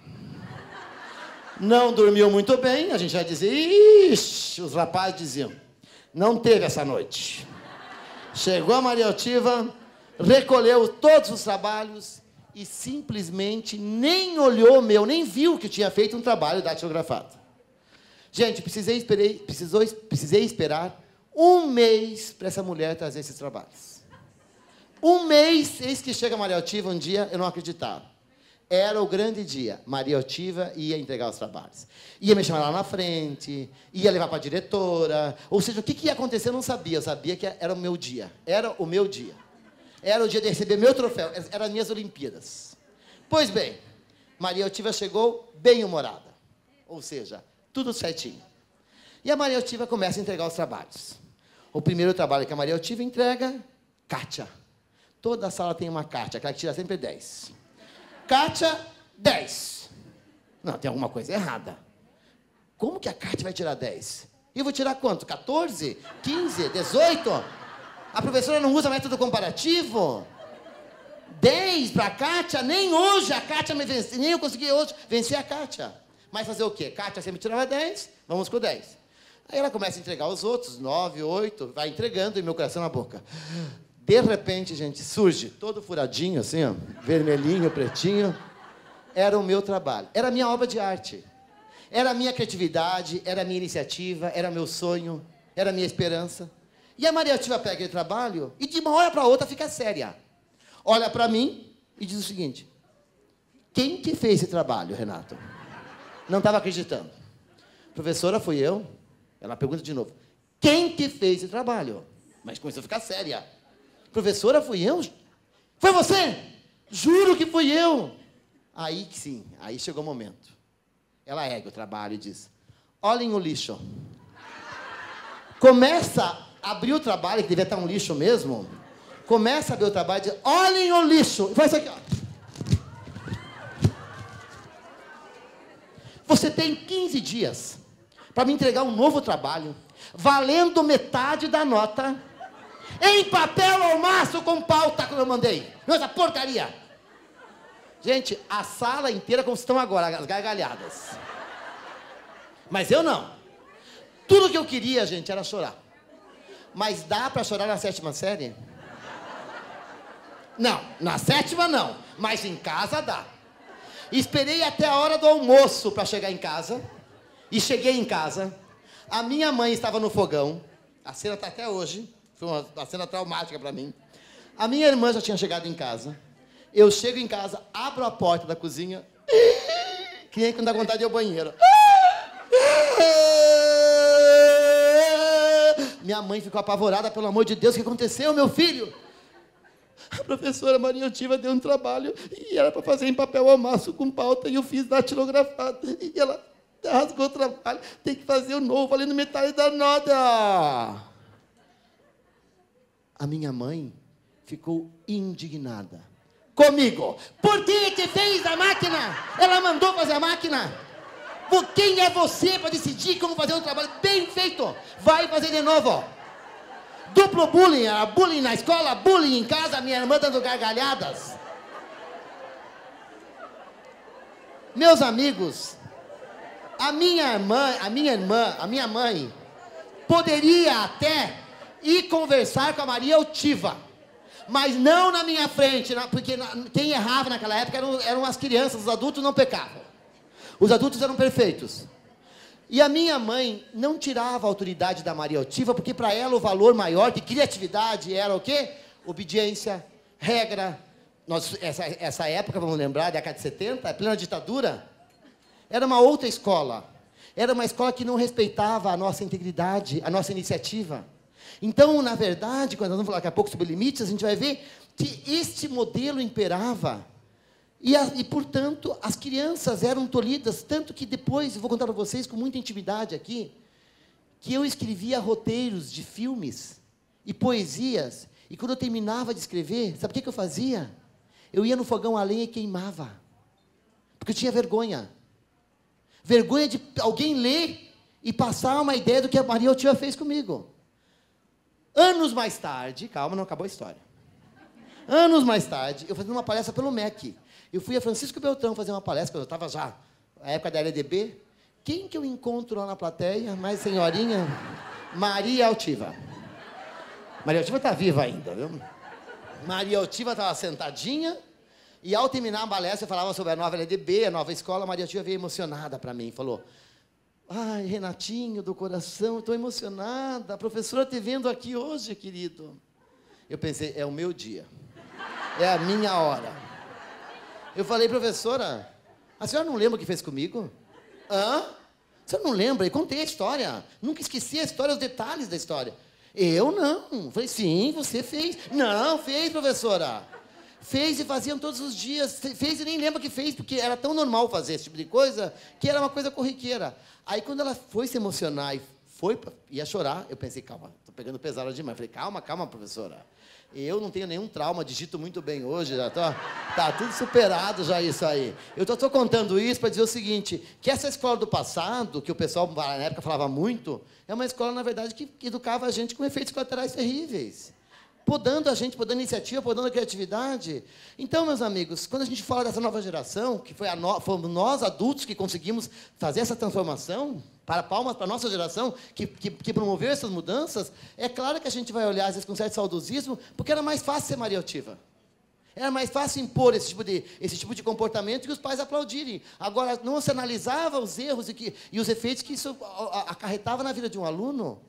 Não dormiu muito bem, a gente já dizia, ixi, os rapazes diziam, não teve essa noite. Chegou a Maria Otiva, recolheu todos os trabalhos e simplesmente nem olhou nem viu que tinha feito um trabalho datilografado. Gente, precisei esperar 1 mês para essa mulher trazer esses trabalhos. 1 mês, eis que chega a Maria Otiva, um dia, eu não acreditava. Era o grande dia. Maria Otiva ia entregar os trabalhos. Ia me chamar lá na frente, ia levar para a diretora. Ou seja, o que ia acontecer eu não sabia. Eu sabia que era o meu dia. Era o meu dia. Era o dia de receber meu troféu. Eram as minhas Olimpíadas. Pois bem, Maria Otiva chegou bem-humorada. Ou seja, tudo certinho. E a Maria Otiva começa a entregar os trabalhos. O primeiro trabalho que a Maria Otiva entrega, Kátia. Toda a sala tem uma Kátia, aquela que tira sempre 10. Kátia, 10. Não, tem alguma coisa errada. Como que a Kátia vai tirar 10? Eu vou tirar quanto? 14? 15? 18? A professora não usa método comparativo? 10 para a Kátia? Nem hoje a Kátia me vence. Nem eu consegui hoje vencer a Kátia. Mas fazer o quê? Kátia sempre tirava 10, vamos com 10. Aí ela começa a entregar os outros, 9, 8, vai entregando e meu coração na boca. De repente, gente, surge todo furadinho, assim, ó, vermelhinho, pretinho. Era o meu trabalho. Era a minha obra de arte. Era a minha criatividade, era a minha iniciativa, era meu sonho, era a minha esperança. E a Maria Otiva pega aquele trabalho e de uma hora para outra fica séria. Olha para mim e diz o seguinte: quem que fez esse trabalho, Renato? Não estava acreditando. Professora, fui eu. Ela pergunta de novo. Quem que fez esse trabalho? Mas começou a ficar séria. Professora, fui eu? Foi você? Juro que fui eu. Aí sim, aí chegou o momento. Ela ergue o trabalho e diz, olhem o lixo. Começa a abrir o trabalho, que devia estar um lixo mesmo. Começa a abrir o trabalho e diz, olhem o lixo. E faz isso aqui, ó. Você tem 15 dias para me entregar um novo trabalho, valendo metade da nota, em papel ao maço com pauta que eu mandei. Não, essa porcaria. Gente, a sala inteira como estão agora, as gargalhadas. Mas eu não. Tudo que eu queria, gente, era chorar. Mas dá para chorar na 7ª série? Não, na 7ª não, mas em casa dá. Esperei até a hora do almoço para chegar em casa. E cheguei em casa. A minha mãe estava no fogão. A cena está até hoje. Foi uma cena traumática para mim. A minha irmã já tinha chegado em casa. Eu chego em casa, abro a porta da cozinha. Que nem quando dá vontade de ir ao banheiro. Minha mãe ficou apavorada, pelo amor de Deus. O que aconteceu, meu filho? A professora Maria Otiva deu um trabalho e era para fazer em papel ao maço com pauta e eu fiz datilografado. E ela rasgou o trabalho, tem que fazer o novo, valendo metade da nota. A minha mãe ficou indignada comigo. Por que fez a máquina? Ela mandou fazer a máquina. Quem é você para decidir como fazer um trabalho bem feito? Vai fazer de novo. Duplo bullying, era bullying na escola, bullying em casa, minha irmã dando gargalhadas. Meus amigos, a minha mãe, poderia até ir conversar com a Maria Altiva, mas não na minha frente, porque quem errava naquela época eram as crianças, os adultos não pecavam. Os adultos eram perfeitos. E a minha mãe não tirava a autoridade da Maria Altiva, porque para ela o valor maior de criatividade era o quê? Obediência, regra. Essa época, vamos lembrar, década de 70, plena ditadura, era uma outra escola. Era uma escola que não respeitava a nossa integridade, a nossa iniciativa. Então, na verdade, quando nós vamos falar daqui a pouco sobre limites, a gente vai ver que este modelo imperava. E, portanto, as crianças eram tolhidas, tanto que depois, eu vou contar para vocês com muita intimidade aqui, que eu escrevia roteiros de filmes e poesias, e quando eu terminava de escrever, sabe o que eu fazia? Eu ia no fogão a lenha e queimava, porque eu tinha vergonha. Vergonha de alguém ler e passar uma ideia do que a Maria Altiva fez comigo. Anos mais tarde, calma, não acabou a história. Anos mais tarde, eu fazendo uma palestra pelo MEC. Eu fui a Francisco Beltrão fazer uma palestra, quando eu estava já, na época da LDB. Quem que eu encontro lá na plateia? Mais senhorinha? Maria Altiva. Maria Altiva está viva ainda, viu? Maria Altiva estava sentadinha, e ao terminar a palestra, eu falava sobre a nova LDB, a nova escola. Maria Altiva veio emocionada para mim, falou: ai, Renatinho do coração, estou emocionada, a professora te vendo aqui hoje, querido. Eu pensei, é o meu dia, é a minha hora. Eu falei, professora, a senhora não lembra o que fez comigo? Hã? A senhora não lembra? Eu contei a história. Nunca esqueci a história, os detalhes da história. Eu não. Falei, sim, você fez. Não, fez, professora. Fez e faziam todos os dias. Fez e nem lembra que fez, porque era tão normal fazer esse tipo de coisa, que era uma coisa corriqueira. Aí, quando ela foi se emocionar e ia chorar, eu pensei, calma, estou pegando pesado demais. Falei, calma, professora. Eu não tenho nenhum trauma, digito muito bem hoje, já tá tudo superado já isso aí. Eu estou contando isso para dizer o seguinte, que essa escola do passado, que o pessoal na época falava muito, é uma escola, na verdade, que educava a gente com efeitos colaterais terríveis. Podando a gente, podando a iniciativa, podando a criatividade. Então, meus amigos, quando a gente fala dessa nova geração, que fomos nós, adultos, que conseguimos fazer essa transformação, para palmas para a nossa geração, que promoveu essas mudanças, é claro que a gente vai olhar, às vezes, com certo saudosismo, porque era mais fácil ser Maria Altiva. Era mais fácil impor esse tipo de comportamento e os pais aplaudirem. Agora, não se analisava os erros e os efeitos que isso acarretava na vida de um aluno.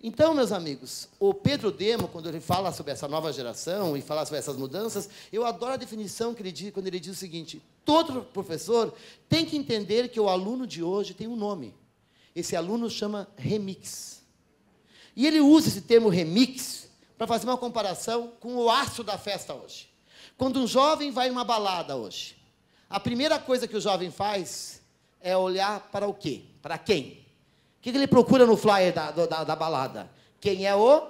Então, meus amigos, o Pedro Demo, quando ele fala sobre essa nova geração e fala sobre essas mudanças, eu adoro a definição que ele diz, quando ele diz o seguinte: todo professor tem que entender que o aluno de hoje tem um nome. Esse aluno chama remix. E ele usa esse termo remix para fazer uma comparação com o astro da festa hoje. Quando um jovem vai em uma balada hoje, a primeira coisa que o jovem faz é olhar para o quê? Para quem? O que ele procura no flyer da balada? Quem é o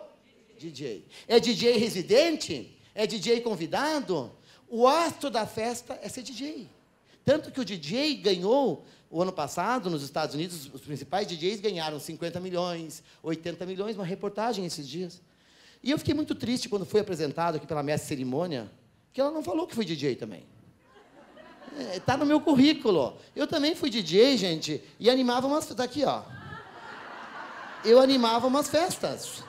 DJ? É DJ residente? É DJ convidado? O astro da festa é ser DJ. Tanto que o DJ ganhou, o ano passado, nos Estados Unidos, os principais DJs ganharam 50 milhões, 80 milhões, uma reportagem esses dias. E eu fiquei muito triste quando foi apresentado aqui pela mestre de cerimônia, que ela não falou que foi DJ também. Está no meu currículo. Eu também fui DJ, gente, e animava umas... Está aqui, ó. Eu animava umas festas.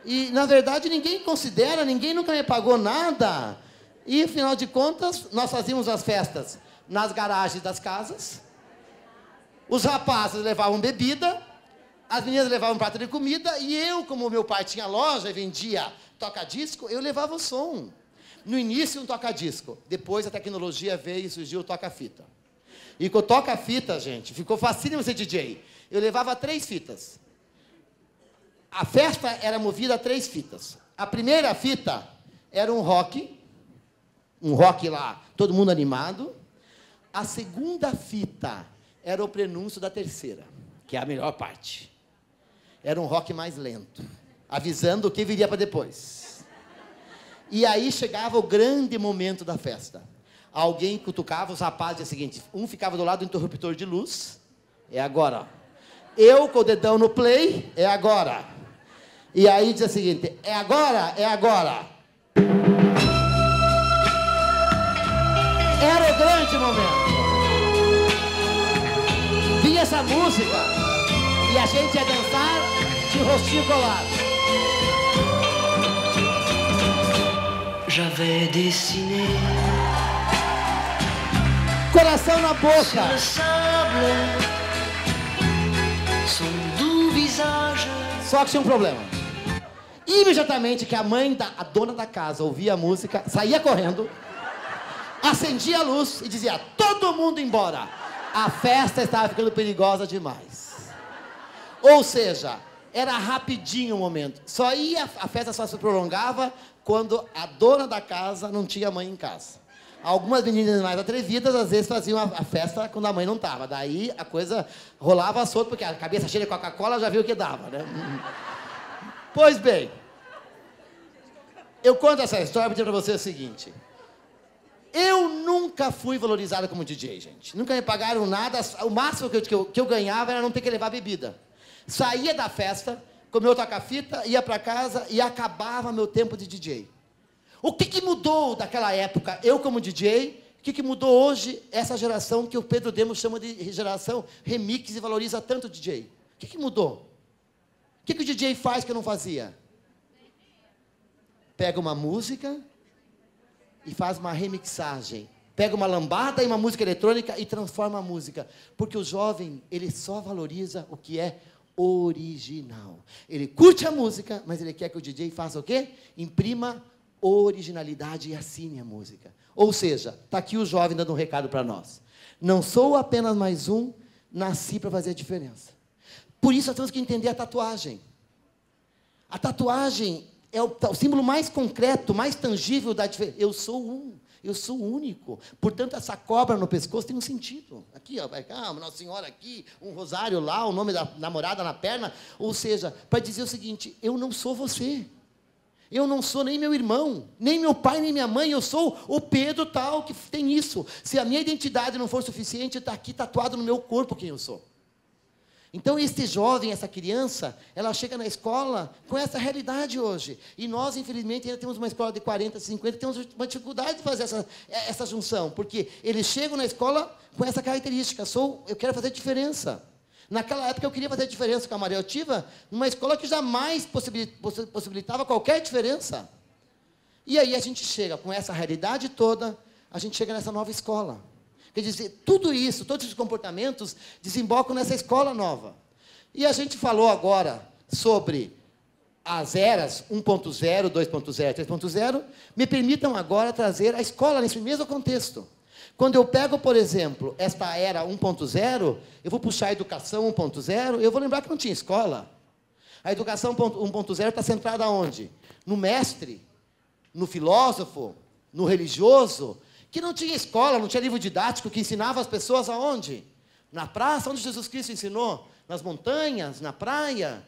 E, na verdade, ninguém considera, ninguém nunca me pagou nada. E, afinal de contas, nós fazíamos as festas nas garagens das casas. Os rapazes levavam bebida, as meninas levavam prato de comida, e eu, como meu pai tinha loja e vendia toca-disco, eu levava o som. No início, um toca-disco. Depois, a tecnologia veio e surgiu o toca-fita. E com o toca-fita, gente, ficou facílimo ser DJ. Eu levava 3 fitas. A festa era movida a 3 fitas. A primeira fita era um rock lá, todo mundo animado. A segunda fita era o prenúncio da terceira, que é a melhor parte. Era um rock mais lento, avisando o que viria para depois. E aí chegava o grande momento da festa. Alguém cutucava os rapazes, dizia o seguinte, um ficava do lado do interruptor de luz, é agora. Eu com o dedão no play, é agora. E aí diz o seguinte, é agora, é agora. Era o grande momento. Vinha essa música e a gente ia dançar de rostinho colado. J'avais dessiné Coração na boca. sur le sable son doux visage. Só que tinha um problema. Imediatamente que a dona da casa ouvia a música, saía correndo, acendia a luz e dizia, todo mundo embora. A festa estava ficando perigosa demais. Ou seja, era rapidinho o momento. A festa só se prolongava quando a dona da casa não tinha mãe em casa. Algumas meninas mais atrevidas, às vezes, faziam a festa quando a mãe não estava. Daí a coisa rolava solta, porque a cabeça cheia de Coca-Cola já viu o que dava, né? Pois bem, eu conto essa história para dizer para você o seguinte. Eu nunca fui valorizado como DJ, gente. Nunca me pagaram nada. O máximo que eu ganhava era não ter que levar bebida. Saía da festa, comia o toca-fita, ia para casa e acabava meu tempo de DJ. O que mudou daquela época, eu como DJ, o que mudou hoje, essa geração que o Pedro Demos chama de geração remix e valoriza tanto o DJ? O que mudou? O que o DJ faz que eu não fazia? Pega uma música e faz uma remixagem. Pega uma lambada e uma música eletrônica e transforma a música. Porque o jovem, ele só valoriza o que é original. Ele curte a música, mas ele quer que o DJ faça o quê? Imprima originalidade e assine a música. Ou seja, está aqui o jovem dando um recado para nós. Não sou apenas mais um, nasci para fazer a diferença. Por isso nós temos que entender a tatuagem. A tatuagem é o símbolo mais concreto, mais tangível da diferença. Eu sou único. Portanto, essa cobra no pescoço tem um sentido. Aqui, ó, Nossa Senhora aqui, um rosário lá, o nome da namorada na perna. Ou seja, para dizer o seguinte, eu não sou você. Eu não sou nem meu irmão, nem meu pai, nem minha mãe. Eu sou o Pedro tal, que tem isso. Se a minha identidade não for suficiente, está aqui tatuado no meu corpo quem eu sou. Então, este jovem, essa criança, ela chega na escola com essa realidade hoje. E nós, infelizmente, ainda temos uma escola de 40, 50, temos uma dificuldade de fazer essa junção. Porque eles chegam na escola com essa característica. Eu quero fazer diferença. Naquela época, eu queria fazer diferença com a Maria Altiva, numa escola que jamais possibilitava qualquer diferença. E aí a gente chega com essa realidade toda, a gente chega nessa nova escola. Quer dizer, tudo isso, todos os comportamentos desembocam nessa escola nova. E a gente falou agora sobre as eras 1.0, 2.0, 3.0. Me permitam agora trazer a escola nesse mesmo contexto. Quando eu pego, por exemplo, esta era 1.0, eu vou puxar a educação 1.0, eu vou lembrar que não tinha escola. A educação 1.0 está centrada onde? No mestre, no filósofo, no religioso, que não tinha escola, não tinha livro didático que ensinava as pessoas aonde? Na praça, onde Jesus Cristo ensinou? Nas montanhas, na praia.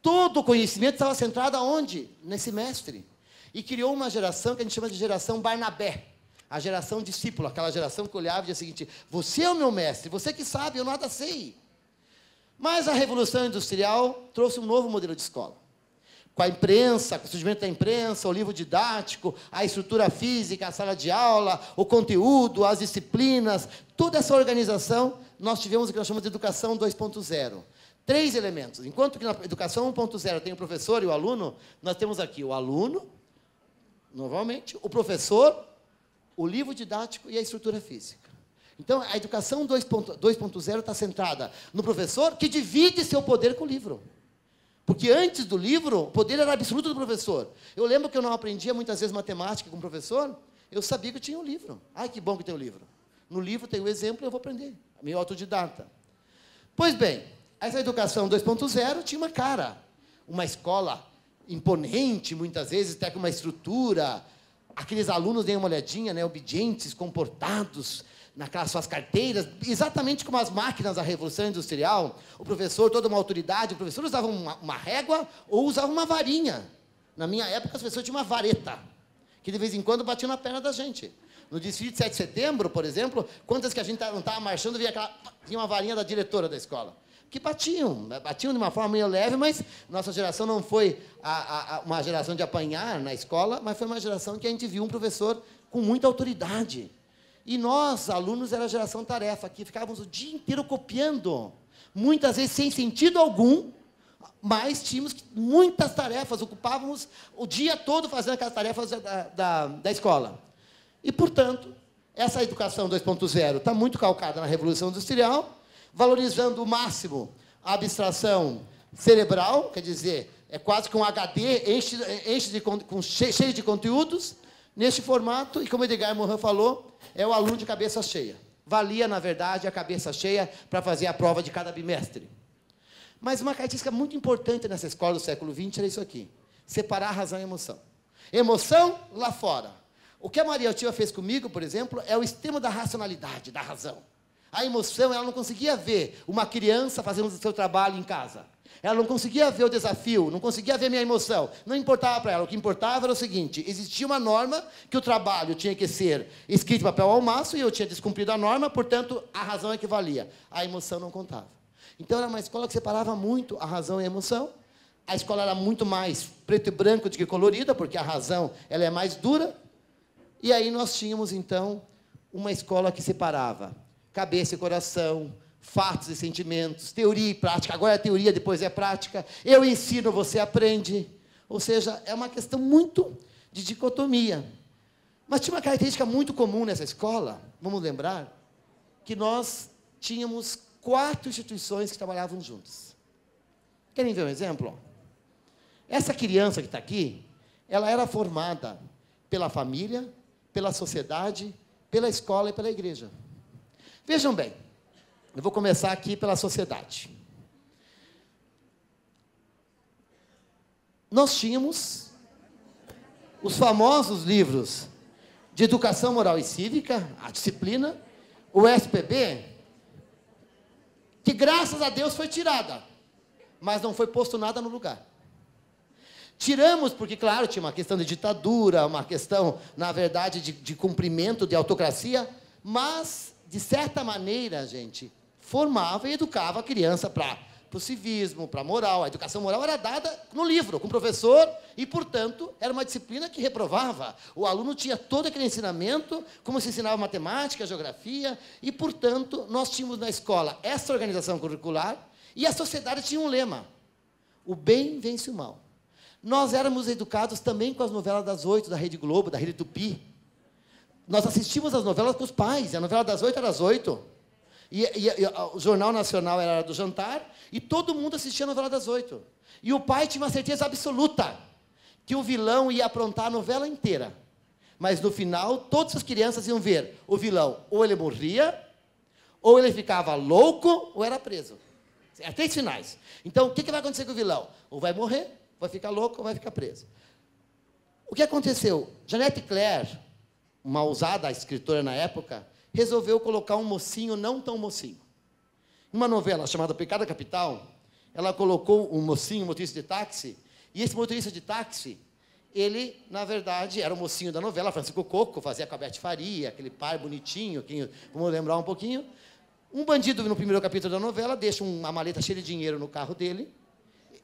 Todo o conhecimento estava centrado aonde? Nesse mestre. E criou uma geração que a gente chama de geração Barnabé. A geração discípula, aquela geração que olhava e dizia o seguinte, você é o meu mestre, você que sabe, eu nada sei. Mas a Revolução Industrial trouxe um novo modelo de escola. Com a imprensa, com o surgimento da imprensa, o livro didático, a estrutura física, a sala de aula, o conteúdo, as disciplinas, toda essa organização, nós tivemos o que nós chamamos de educação 2.0. 3 elementos. Enquanto que na educação 1.0 tem o professor e o aluno, nós temos aqui o aluno, normalmente, o professor, o livro didático e a estrutura física. Então, a educação 2.0 está centrada no professor que divide seu poder com o livro. Porque antes do livro, o poder era absoluto do professor. Eu lembro que eu não aprendia muitas vezes matemática com o professor, eu sabia que eu tinha um livro. Ai, que bom que tem um livro. No livro tem o exemplo, eu vou aprender. Meio autodidata. Pois bem, essa educação 2.0 tinha uma cara. Uma escola imponente, muitas vezes, até com uma estrutura. Aqueles alunos, deem uma olhadinha, né, obedientes, comportados, naquelas suas carteiras, exatamente como as máquinas da Revolução Industrial. O professor, toda uma autoridade, o professor usava uma régua ou usava uma varinha. Na minha época, as pessoas tinham uma vareta, que de vez em quando batiam na perna da gente. No desfile de 7 de setembro, por exemplo, quantas que a gente não estava marchando, tinha uma varinha da diretora da escola. que batiam de uma forma meio leve, mas nossa geração não foi uma geração de apanhar na escola, mas foi uma geração que a gente viu um professor com muita autoridade. E nós, alunos, era a geração tarefa, que ficávamos o dia inteiro copiando, muitas vezes sem sentido algum, mas tínhamos muitas tarefas, ocupávamos o dia todo fazendo aquelas tarefas da escola. E, portanto, essa educação 2.0 está muito calcada na Revolução Industrial, valorizando o máximo a abstração cerebral, quer dizer, é quase que um HD cheio de conteúdos, neste formato, e como Edgar Morin falou, é o aluno de cabeça cheia. Valia, na verdade, a cabeça cheia para fazer a prova de cada bimestre. Mas uma característica muito importante nessa escola do século XX era isso aqui: separar razão e emoção. Emoção lá fora. O que a Maria Altiva fez comigo, por exemplo, é o extremo da racionalidade, da razão. A emoção, ela não conseguia ver uma criança fazendo o seu trabalho em casa. Ela não conseguia ver o desafio, não conseguia ver a minha emoção. Não importava para ela. O que importava era o seguinte: existia uma norma que o trabalho tinha que ser escrito em papel ao maço, e eu tinha descumprido a norma, portanto, a razão é que valia. A emoção não contava. Então, era uma escola que separava muito a razão e a emoção. A escola era muito mais preto e branco do que colorida, porque a razão ela é mais dura. E aí nós tínhamos, então, uma escola que separava cabeça e coração, fatos e sentimentos, teoria e prática. Agora é teoria, depois é prática. Eu ensino, você aprende. Ou seja, é uma questão muito de dicotomia. Mas tinha uma característica muito comum nessa escola, vamos lembrar, que nós tínhamos 4 instituições que trabalhavam juntas. Querem ver um exemplo? Essa criança que está aqui, ela era formada pela família, pela sociedade, pela escola e pela igreja. Vejam bem, eu vou começar aqui pela sociedade. Nós tínhamos os famosos livros de educação moral e cívica, a disciplina, o SPB, que, graças a Deus, foi tirada, mas não foi posto nada no lugar. Tiramos porque, claro, tinha uma questão de ditadura, uma questão, na verdade, de cumprimento de autocracia, mas, de certa maneira, gente, formava e educava a criança para o civismo, para a moral. A educação moral era dada no livro, com o professor, e, portanto, era uma disciplina que reprovava. O aluno tinha todo aquele ensinamento, como se ensinava matemática, geografia, e, portanto, nós tínhamos na escola essa organização curricular, e a sociedade tinha um lema: o bem vence o mal. Nós éramos educados também com as novelas das 8, da Rede Globo, da Rede Tupi. Nós assistimos as novelas com os pais, a novela das 8 era às 8. E o Jornal Nacional era do jantar, e todo mundo assistia a novela das 8. E o pai tinha uma certeza absoluta que o vilão ia aprontar a novela inteira. Mas, no final, todas as crianças iam ver o vilão. Ou ele morria, ou ele ficava louco, ou era preso. Eram 3 finais. Então, o que vai acontecer com o vilão? Ou vai morrer, vai ficar louco, ou vai ficar preso. O que aconteceu? Jeanette Claire, uma ousada escritora na época, resolveu colocar um mocinho não tão mocinho. Uma novela chamada Pecado Capital, ela colocou um mocinho, um motorista de táxi, e esse motorista de táxi, ele, na verdade, era o mocinho da novela, Francisco Coco, fazia com a Beth Faria, aquele pai bonitinho, vamos lembrar um pouquinho. Um bandido, no primeiro capítulo da novela, deixa uma maleta cheia de dinheiro no carro dele,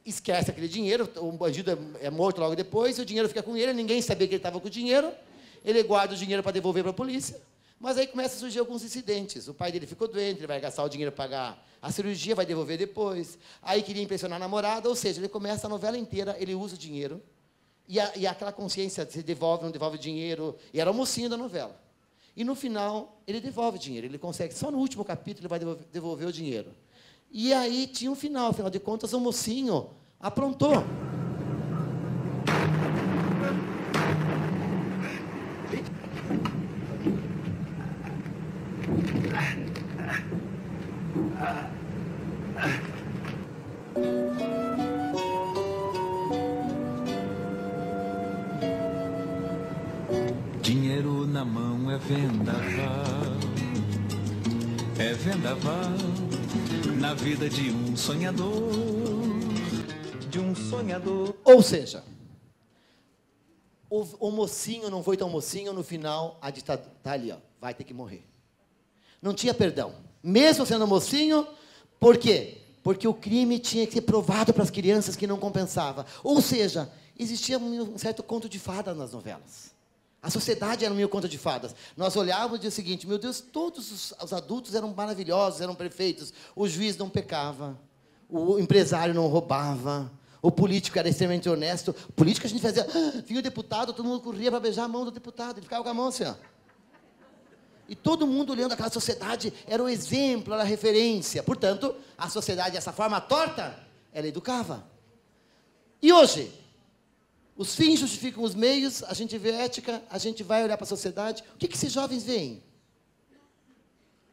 esquece aquele dinheiro, o bandido é morto logo depois, o dinheiro fica com ele, ninguém sabia que ele estava com o dinheiro, ele guarda o dinheiro para devolver para a polícia. Mas aí começam a surgir alguns incidentes. O pai dele ficou doente, ele vai gastar o dinheiro para pagar a cirurgia, vai devolver depois. Aí queria impressionar a namorada, ou seja, ele começa a novela inteira, ele usa o dinheiro, e aquela consciência, se devolve, não devolve o dinheiro, e era o mocinho da novela. E, no final, ele devolve o dinheiro, ele consegue, só no último capítulo ele vai devolver o dinheiro. E aí tinha um final, afinal de contas, o mocinho aprontou. Dinheiro na mão é vendaval na vida de um sonhador, Ou seja, o mocinho não foi tão mocinho, no final, a ditadura está ali, ó, vai ter que morrer. Não tinha perdão. Mesmo sendo mocinho, por quê? Porque o crime tinha que ser provado para as crianças que não compensava. Ou seja, existia um certo conto de fadas nas novelas. A sociedade era um meio conto de fadas. Nós olhávamos e dizíamos o seguinte, meu Deus, todos os adultos eram maravilhosos, eram perfeitos. O juiz não pecava, o empresário não roubava, o político era extremamente honesto. O político a gente fazia, vinha o deputado, todo mundo corria para beijar a mão do deputado, ele ficava com a mão assim, ó. E todo mundo olhando aquela sociedade, era o exemplo, era a referência. Portanto, a sociedade, dessa forma torta, ela educava. E hoje, os fins justificam os meios, a gente vê ética, a gente vai olhar para a sociedade. O que esses jovens veem?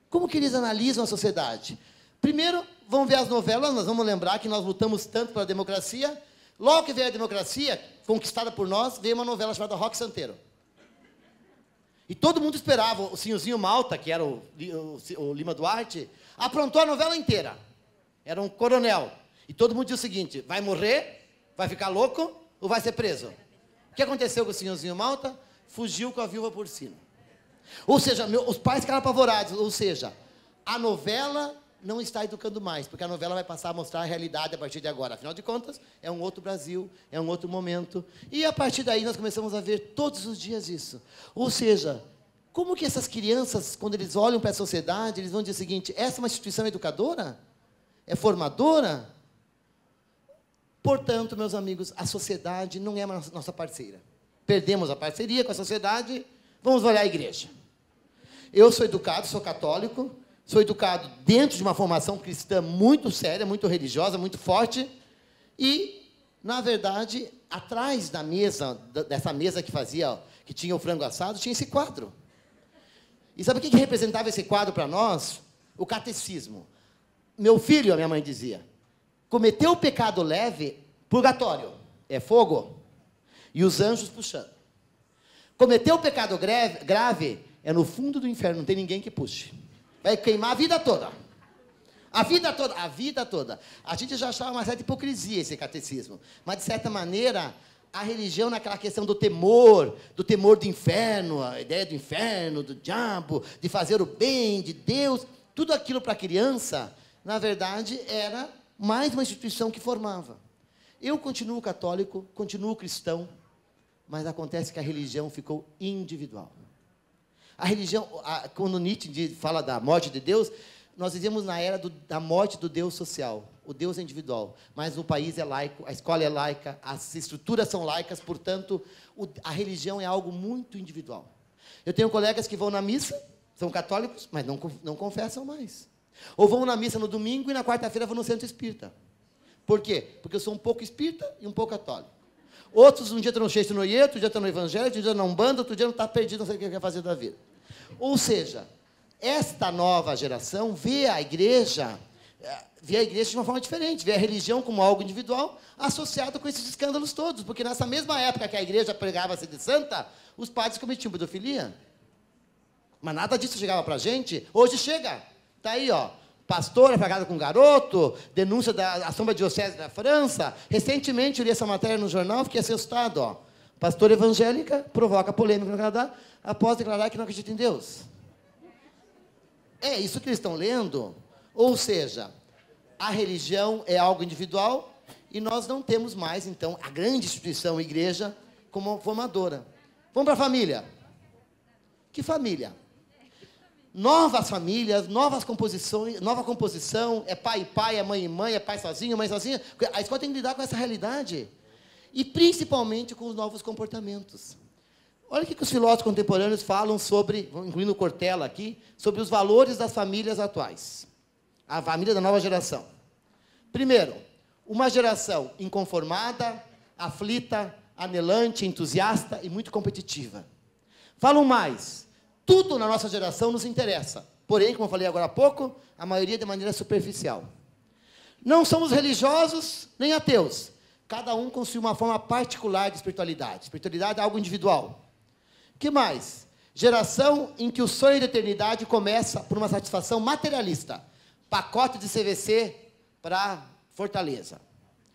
Como que eles analisam a sociedade? Primeiro, vão ver as novelas, nós vamos lembrar que nós lutamos tanto pela democracia. Logo que veio a democracia, conquistada por nós, veio uma novela chamada Roque Santeiro. E todo mundo esperava, o senhorzinho Malta, que era o Lima Duarte, aprontou a novela inteira. Era um coronel. E todo mundo dizia o seguinte, vai morrer, vai ficar louco ou vai ser preso? O que aconteceu com o senhorzinho Malta? Fugiu com a viúva porcina. Ou seja, os pais ficaram apavorados. Ou seja, a novela não está educando mais, porque a novela vai passar a mostrar a realidade a partir de agora. Afinal de contas, é um outro Brasil, é um outro momento. E, a partir daí, nós começamos a ver todos os dias isso. Ou seja, como que essas crianças, quando eles olham para a sociedade, eles vão dizer o seguinte, essa é uma instituição educadora? É formadora? Portanto, meus amigos, a sociedade não é a nossa parceira. Perdemos a parceria com a sociedade, vamos olhar a igreja. Eu sou educado, sou católico, sou educado dentro de uma formação cristã muito séria, muito religiosa, muito forte. E, na verdade, atrás da mesa, dessa mesa que tinha o frango assado, tinha esse quadro. E sabe o que representava esse quadro para nós? O catecismo. Meu filho, a minha mãe dizia, cometeu o pecado leve, purgatório, é fogo, e os anjos puxando. Cometeu o pecado grave, é no fundo do inferno, não tem ninguém que puxe. Vai queimar a vida toda. A vida toda, a vida toda. A gente já achava uma certa hipocrisia esse catecismo. Mas, de certa maneira, a religião naquela questão do temor do inferno, a ideia do inferno, do diabo, de fazer o bem, de Deus, tudo aquilo para a criança, na verdade, era mais uma instituição que formava. Eu continuo católico, continuo cristão, mas acontece que a religião ficou individual. A religião, quando Nietzsche fala da morte de Deus, nós vivemos na era da morte do Deus social. O Deus é individual, mas o país é laico, a escola é laica, as estruturas são laicas, portanto, a religião é algo muito individual. Eu tenho colegas que vão na missa, são católicos, mas não confessam mais. Ou vão na missa no domingo e na quarta-feira vão no centro espírita. Por quê? Porque eu sou um pouco espírita e um pouco católico. Outros, um dia estão no Cheixo Noie, outro dia estão no Evangelho, outro dia na Umbanda, outro dia não está perdido, não sei o que quer fazer da vida. Ou seja, esta nova geração vê a igreja de uma forma diferente, vê a religião como algo individual, associado com esses escândalos todos, porque nessa mesma época que a igreja pregava-se de santa, os padres cometiam pedofilia. Mas nada disso chegava para a gente, hoje chega. Está aí, ó. Pastor é pegado com garoto, denúncia da Assembleia Diocese da França. Recentemente, eu li essa matéria no jornal, fiquei assustado. Ó. Pastora evangélica provoca polêmica no Canadá após declarar que não acredita em Deus. É isso que eles estão lendo? Ou seja, a religião é algo individual e nós não temos mais, então, a grande instituição, a igreja, como formadora. Vamos para a família. Que família? Novas famílias, novas composições, nova composição, é pai e pai, é mãe e mãe, é pai sozinho, mãe sozinha. A escola tem que lidar com essa realidade. E, principalmente, com os novos comportamentos. Olha o que os filósofos contemporâneos falam sobre, incluindo o Cortella aqui, sobre os valores das famílias atuais. A família da nova geração. Primeiro, uma geração inconformada, aflita, anelante, entusiasta e muito competitiva. Falam mais. Tudo na nossa geração nos interessa. Porém, como eu falei agora há pouco, a maioria de maneira superficial. Não somos religiosos nem ateus. Cada um com uma forma particular de espiritualidade. Espiritualidade é algo individual. O que mais? Geração em que o sonho de eternidade começa por uma satisfação materialista. Pacote de CVC para Fortaleza.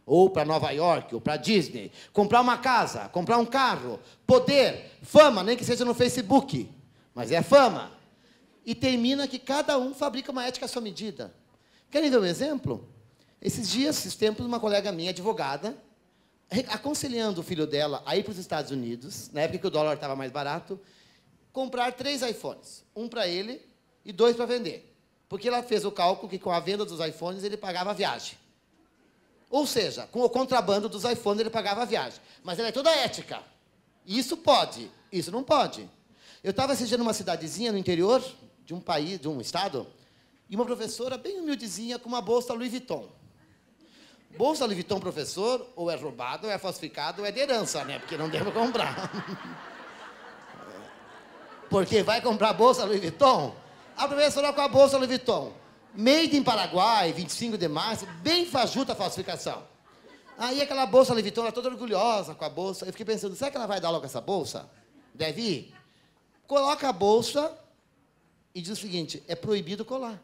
Ou para Nova York, ou para Disney. Comprar uma casa, comprar um carro. Poder, fama, nem que seja no Facebook. Mas é fama. E termina que cada um fabrica uma ética à sua medida. Querem ver um exemplo? Esses dias, esses tempos, uma colega minha, advogada, aconselhando o filho dela a ir para os Estados Unidos, na época que o dólar estava mais barato, comprar 3 iPhones. Um para ele e 2 para vender. Porque ela fez o cálculo que, com a venda dos iPhones, ele pagava a viagem. Ou seja, com o contrabando dos iPhones, ele pagava a viagem. Mas ela é toda ética. Isso pode, isso não pode. Eu estava assistindo uma cidadezinha no interior de um país, de um estado, e uma professora bem humildezinha com uma bolsa Louis Vuitton. Bolsa Louis Vuitton, professor, ou é roubado, ou é falsificado, ou é de herança, né? Porque não deve comprar. Porque vai comprar bolsa Louis Vuitton? A professora com a bolsa Louis Vuitton. Made in Paraguai, 25 de março, bem fajuta a falsificação. Aí aquela bolsa Louis Vuitton, ela toda orgulhosa com a bolsa. Eu fiquei pensando, será que ela vai dar logo essa bolsa? Deve ir. Coloca a bolsa e diz o seguinte, é proibido colar.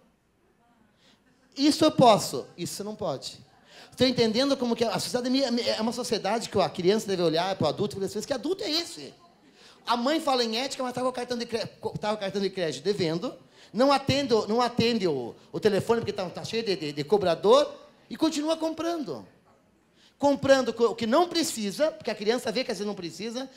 Isso eu posso, isso não pode. Estou entendendo como que a sociedade é uma sociedade que a criança deve olhar para o adulto e falar assim, que adulto é esse? A mãe fala em ética, mas estava com o cartão de crédito devendo, não atende o telefone porque está cheio de cobrador e continua comprando. Comprando o que não precisa, porque a criança vê que às vezes não precisa,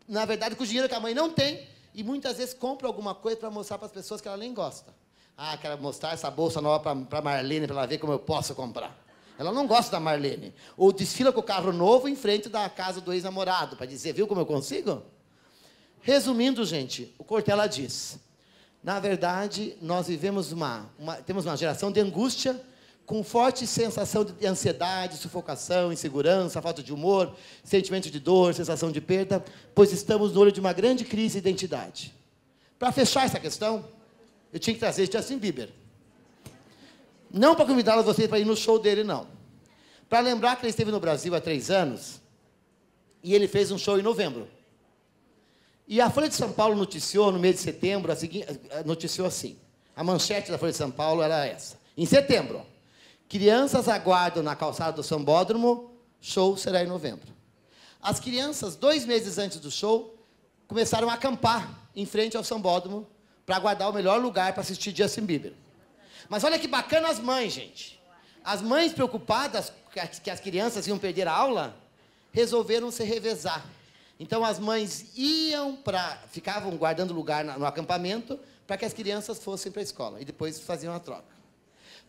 na verdade, com o dinheiro que a mãe não tem, e muitas vezes compra alguma coisa para mostrar para as pessoas que ela nem gosta. Ah, quero mostrar essa bolsa nova para a Marlene, para ela ver como eu posso comprar. Ela não gosta da Marlene. Ou desfila com o carro novo em frente da casa do ex-namorado, para dizer, viu como eu consigo? Resumindo, gente, o Cortella diz, na verdade, nós vivemos temos uma geração de angústia, com forte sensação de ansiedade, sufocação, insegurança, falta de humor, sentimento de dor, sensação de perda, pois estamos no olho de uma grande crise de identidade. Para fechar essa questão, eu tinha que trazer Justin Bieber. Não para convidá-los vocês para ir no show dele, não. Para lembrar que ele esteve no Brasil há 3 anos, e ele fez um show em novembro. E a Folha de São Paulo noticiou, no mês de setembro, noticiou assim. A manchete da Folha de São Paulo era essa. Em setembro, crianças aguardam na calçada do Sambódromo, show será em novembro. As crianças, 2 meses antes do show, começaram a acampar em frente ao Sambódromo para aguardar o melhor lugar para assistir Justin Bieber. Mas olha que bacana as mães, gente. As mães preocupadas que as crianças iam perder a aula, resolveram se revezar. Então, as mães ficavam guardando lugar no acampamento para que as crianças fossem para a escola. E depois faziam a troca.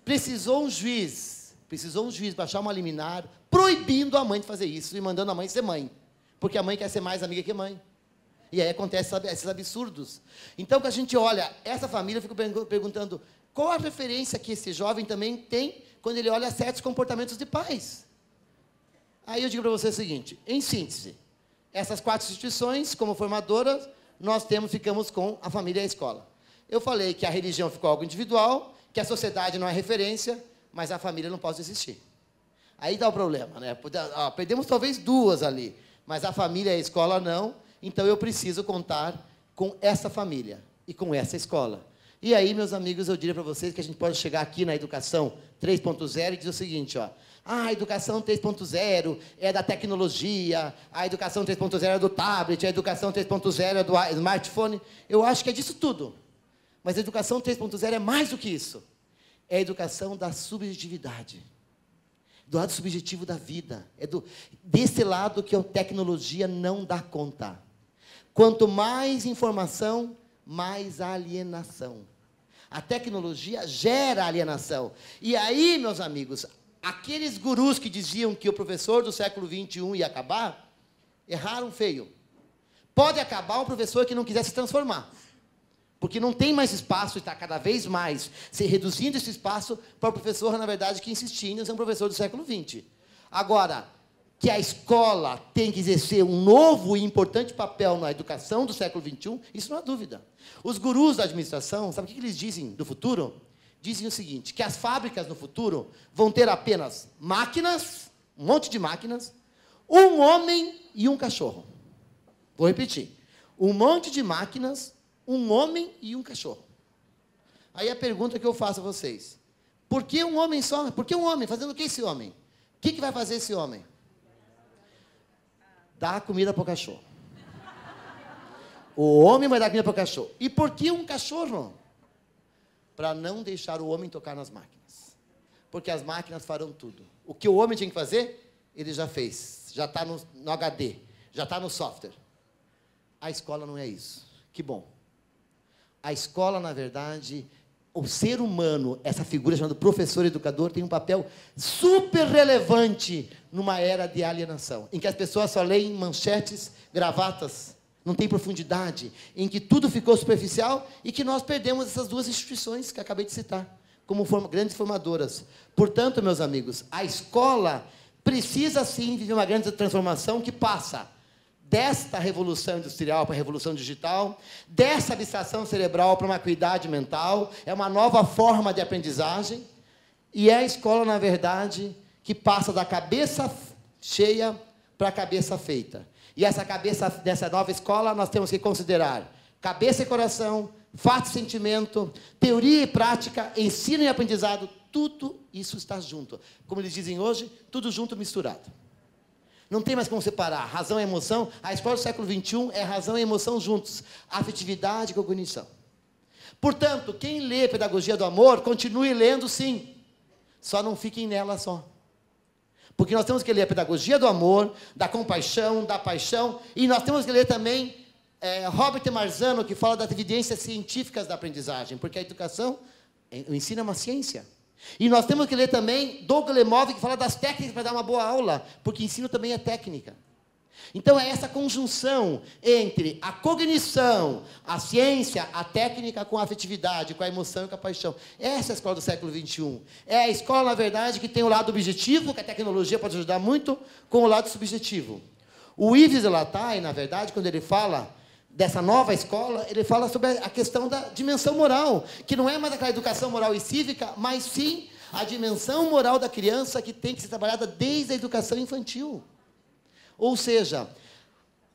Precisou um juiz baixar uma liminar proibindo a mãe de fazer isso e mandando a mãe ser mãe. Porque a mãe quer ser mais amiga que mãe. E aí acontecem esses absurdos. Então, quando a gente olha essa família, eu fico perguntando qual a referência que esse jovem também tem quando ele olha certos comportamentos de pais. Aí eu digo para você o seguinte, em síntese, essas 4 instituições, como formadoras, nós ficamos com a família e a escola. Eu falei que a religião ficou algo individual, que a sociedade não é referência, mas a família não pode existir. Aí dá o problema, né? Perdemos talvez 2 ali, mas a família e a escola não, então eu preciso contar com essa família e com essa escola. E aí, meus amigos, eu diria para vocês que a gente pode chegar aqui na educação 3.0 e dizer o seguinte, ó, a educação 3.0 é da tecnologia, a educação 3.0 é do tablet, a educação 3.0 é do smartphone. Eu acho que é disso tudo. Mas a educação 3.0 é mais do que isso. É a educação da subjetividade. Do lado subjetivo da vida. É desse lado que a tecnologia não dá conta. Quanto mais informação, mais alienação. A tecnologia gera alienação. E aí, meus amigos, aqueles gurus que diziam que o professor do século XXI ia acabar, erraram feio. Pode acabar um professor que não quiser se transformar. Porque não tem mais espaço e está cada vez mais se reduzindo esse espaço para o professor, na verdade, que insistia em ser um professor do século XX. Agora, que a escola tem que exercer um novo e importante papel na educação do século XXI, isso não há dúvida. Os gurus da administração, sabe o que eles dizem do futuro? Dizem o seguinte, que as fábricas no futuro vão ter apenas máquinas, um monte de máquinas, um homem e um cachorro. Vou repetir. Um monte de máquinas, um homem e um cachorro. Aí a pergunta que eu faço a vocês. Por que um homem só? Por que um homem? Fazendo o que esse homem? O que vai fazer esse homem? Dar comida para o cachorro. O homem vai dar comida para o cachorro. E por que um cachorro? Para não deixar o homem tocar nas máquinas. porque as máquinas farão tudo. O que o homem tinha que fazer, ele já fez. Já está no HD, já está no software. A escola não é isso. Que bom. A escola, na verdade, o ser humano, essa figura chamada professor educador, tem um papel super relevante numa era de alienação, em que as pessoas só leem manchetes, gravatas, não tem profundidade, em que tudo ficou superficial e que nós perdemos essas duas instituições que acabei de citar, como grandes formadoras. Portanto, meus amigos, a escola precisa, sim, viver uma grande transformação que passa desta revolução industrial para a revolução digital, dessa abstração cerebral para uma acuidade mental, é uma nova forma de aprendizagem, e é a escola, na verdade, que passa da cabeça cheia para a cabeça feita. E essa cabeça dessa nova escola nós temos que considerar cabeça e coração, fato e sentimento, teoria e prática, ensino e aprendizado, tudo isso está junto. Como eles dizem hoje, tudo junto, misturado. Não tem mais como separar razão e emoção. A escola do século XXI é razão e emoção juntos, afetividade e cognição. Portanto, quem lê Pedagogia do Amor, continue lendo sim, só não fiquem nela só. Porque nós temos que ler a Pedagogia do Amor, da compaixão, da paixão, e nós temos que ler também Robert Marzano, que fala das evidências científicas da aprendizagem, porque a educação, o ensino é uma ciência. E nós temos que ler também Douglas Lemov, que fala das técnicas para dar uma boa aula, porque ensino também é técnica. Então, é essa conjunção entre a cognição, a ciência, a técnica com a afetividade, com a emoção e com a paixão. Essa é a escola do século XXI. É a escola, na verdade, que tem o lado objetivo, que a tecnologia pode ajudar muito, com o lado subjetivo. O Yves Lattaille, na verdade, quando ele fala dessa nova escola, ele fala sobre a questão da dimensão moral, que não é mais aquela educação moral e cívica, mas sim a dimensão moral da criança que tem que ser trabalhada desde a educação infantil. Ou seja,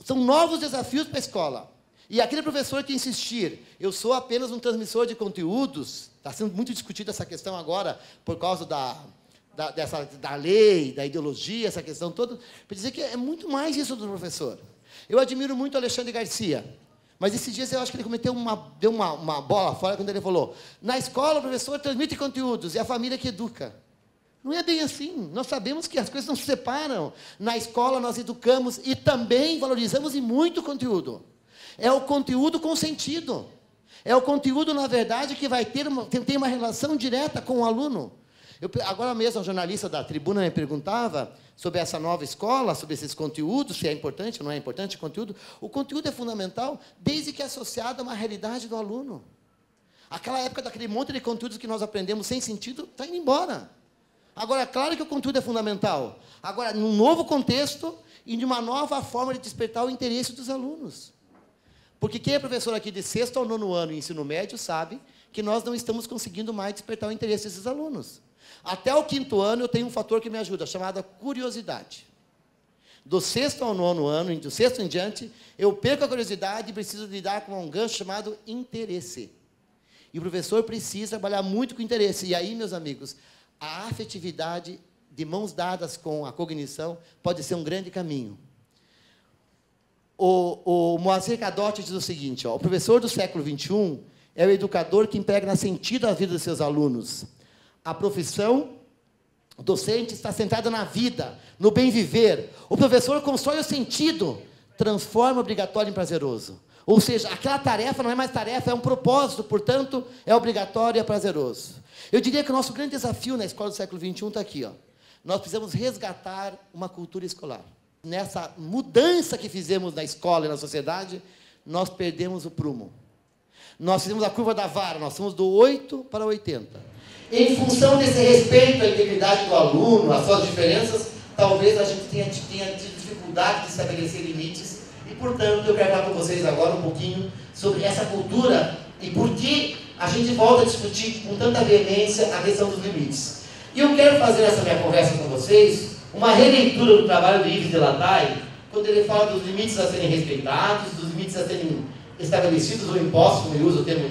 são novos desafios para a escola. E aquele professor que insistir, eu sou apenas um transmissor de conteúdos, está sendo muito discutida essa questão agora, por causa da lei, da ideologia, essa questão toda, para dizer que é muito mais isso do professor. Eu admiro muito o Alexandre Garcia, mas esses dias eu acho que ele deu uma bola fora quando ele falou: na escola o professor transmite conteúdos, é a família que educa. Não é bem assim. Nós sabemos que as coisas não se separam. Na escola nós educamos e também valorizamos e muito o conteúdo. É o conteúdo com sentido. É o conteúdo, na verdade, que vai ter tem uma relação direta com o aluno. Agora mesmo, a jornalista da Tribuna me perguntava sobre essa nova escola, sobre esses conteúdos, se é importante ou não é importante o conteúdo. O conteúdo é fundamental desde que é associado a uma realidade do aluno. Aquela época daquele monte de conteúdos que nós aprendemos sem sentido, está indo embora. Agora, claro que o conteúdo é fundamental. Agora, num novo contexto e de uma nova forma de despertar o interesse dos alunos. Porque quem é professor aqui de 6º ao 9º ano em ensino médio sabe que nós não estamos conseguindo mais despertar o interesse desses alunos. Até o 5º ano eu tenho um fator que me ajuda, chamado curiosidade. Do 6º ao 9º ano, do 6º em diante, eu perco a curiosidade e preciso lidar com um gancho chamado interesse. E o professor precisa trabalhar muito com interesse. E aí, meus amigos, a afetividade, de mãos dadas com a cognição, pode ser um grande caminho. O Moacir Cadotti diz o seguinte, o professor do século XXI é o educador que impregna sentido à vida dos seus alunos. A profissão docente está centrada na vida, no bem viver. O professor constrói o sentido, transforma o obrigatório em prazeroso. Ou seja, aquela tarefa não é mais tarefa, é um propósito, portanto, é obrigatório e é prazeroso. Eu diria que o nosso grande desafio na escola do século XXI está aqui. Nós precisamos resgatar uma cultura escolar. Nessa mudança que fizemos na escola e na sociedade, nós perdemos o prumo. Nós fizemos a curva da vara, nós fomos do 8 para 80. Em função desse respeito à integridade do aluno, às suas diferenças, talvez a gente tenha tido dificuldade de estabelecer limites. E, portanto, eu quero falar com vocês agora um pouquinho sobre essa cultura e por que a gente volta a discutir com tanta veemência a questão dos limites. E eu quero fazer essa minha conversa com vocês uma releitura do trabalho do Yves Lattaille, quando ele fala dos limites a serem respeitados, dos limites a serem estabelecidos ou impostos, como ele usa o termo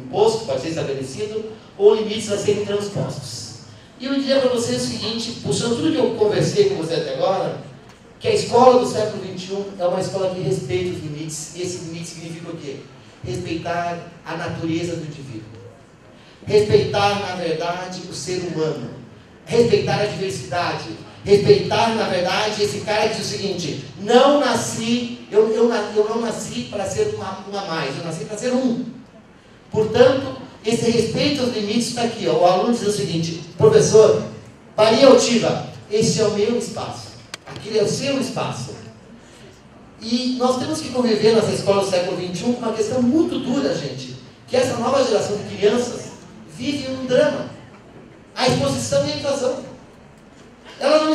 imposto, pode ser estabelecido, ou limites a serem transpostos. E eu diria para vocês o seguinte, puxando tudo que eu conversei com vocês até agora, que a escola do século XXI é uma escola que respeita os limites, e esse limite significa o quê? Respeitar a natureza do indivíduo. Respeitar, na verdade, o ser humano. respeitar a diversidade, respeitar, na verdade, esse cara diz o seguinte: não nasci, eu não nasci para ser uma a mais, eu nasci para ser um. Portanto, esse respeito aos limites está aqui, ó. O aluno diz o seguinte: professor, Maria Altiva, esse é o meu espaço, aquele é o seu espaço. E nós temos que conviver nessa escola do século XXI com uma questão muito dura, gente, que essa nova geração de crianças vive um drama: a exposição e a invasão. Elas não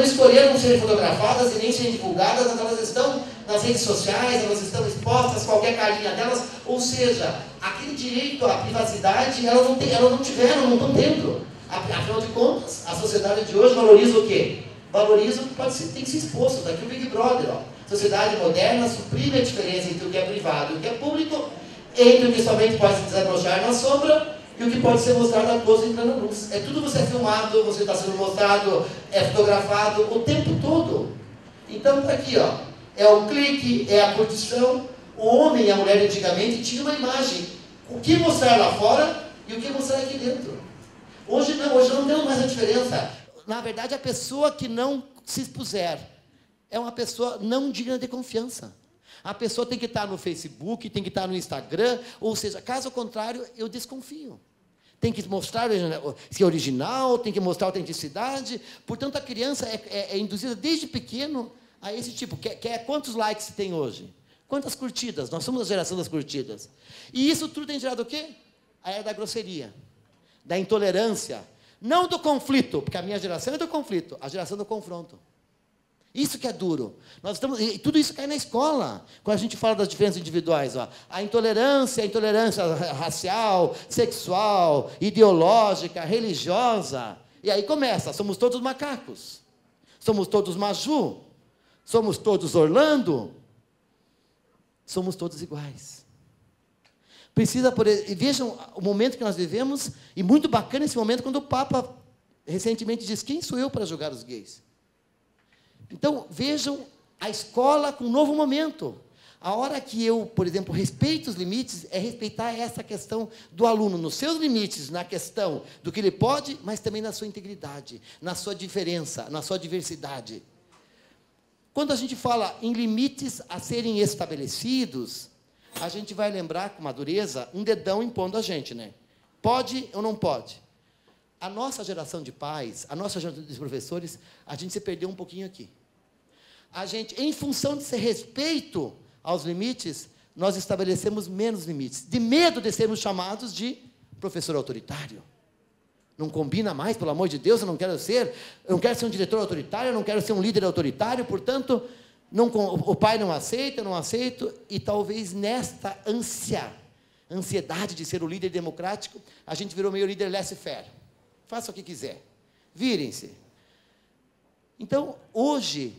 escolheram serem fotografadas e nem serem divulgadas, mas elas estão nas redes sociais, elas estão expostas, qualquer carinha delas, ou seja, aquele direito à privacidade, elas não tiveram, não estão tendo. Afinal de contas, a sociedade de hoje valoriza o quê? Valoriza o que tem que ser exposto, daqui o Big Brother, ó. Sociedade moderna suprime a diferença entre o que é privado e o que é público, entre o que somente pode se desabrochar na sombra e o que pode ser mostrado a todos em plena luz. É tudo, você é filmado, você está sendo mostrado, é fotografado o tempo todo. Então está aqui, ó, é o clique, é a curtição. O homem e a mulher antigamente tinham uma imagem, o que mostrar lá fora e o que mostrar aqui dentro. Hoje não temos mais a diferença. Na verdade, a pessoa que não se expuser é uma pessoa não digna de confiança. A pessoa tem que estar no Facebook, tem que estar no Instagram, ou seja, caso contrário, eu desconfio. Tem que mostrar se é original, tem que mostrar autenticidade. Portanto, a criança é induzida desde pequeno a esse tipo. Quantos likes se tem hoje? Quantas curtidas? Nós somos a geração das curtidas. E isso tudo tem gerado o quê? A era da grosseria, da intolerância, não do conflito, porque a minha geração é do conflito, a geração do confronto. Isso que é duro. E tudo isso cai na escola, quando a gente fala das diferenças individuais. Ó. A intolerância racial, sexual, ideológica, religiosa. E aí começa, somos todos macacos. Somos todos Maju. Somos todos Orlando. Somos todos iguais. E vejam o momento que nós vivemos, e muito bacana esse momento, quando o Papa recentemente diz: quem sou eu para julgar os gays? Então, vejam a escola com um novo momento. A hora que eu, por exemplo, respeito os limites, é respeitar essa questão do aluno, nos seus limites, na questão do que ele pode, mas também na sua integridade, na sua diferença, na sua diversidade. Quando a gente fala em limites a serem estabelecidos, a gente vai lembrar com uma dureza um dedão impondo a gente, né? Pode ou não pode? A nossa geração de pais, a nossa geração de professores, a gente se perdeu um pouquinho aqui. A gente, em função desse respeito aos limites, nós estabelecemos menos limites, de medo de sermos chamados de professor autoritário. Não combina mais, pelo amor de Deus, eu não quero ser um diretor autoritário, eu não quero ser um líder autoritário, portanto, o pai não aceita, eu não aceito, e talvez nesta ansiedade de ser o líder democrático, a gente virou meio líder laissez-faire. Faça o que quiser. Virem-se. Então, hoje,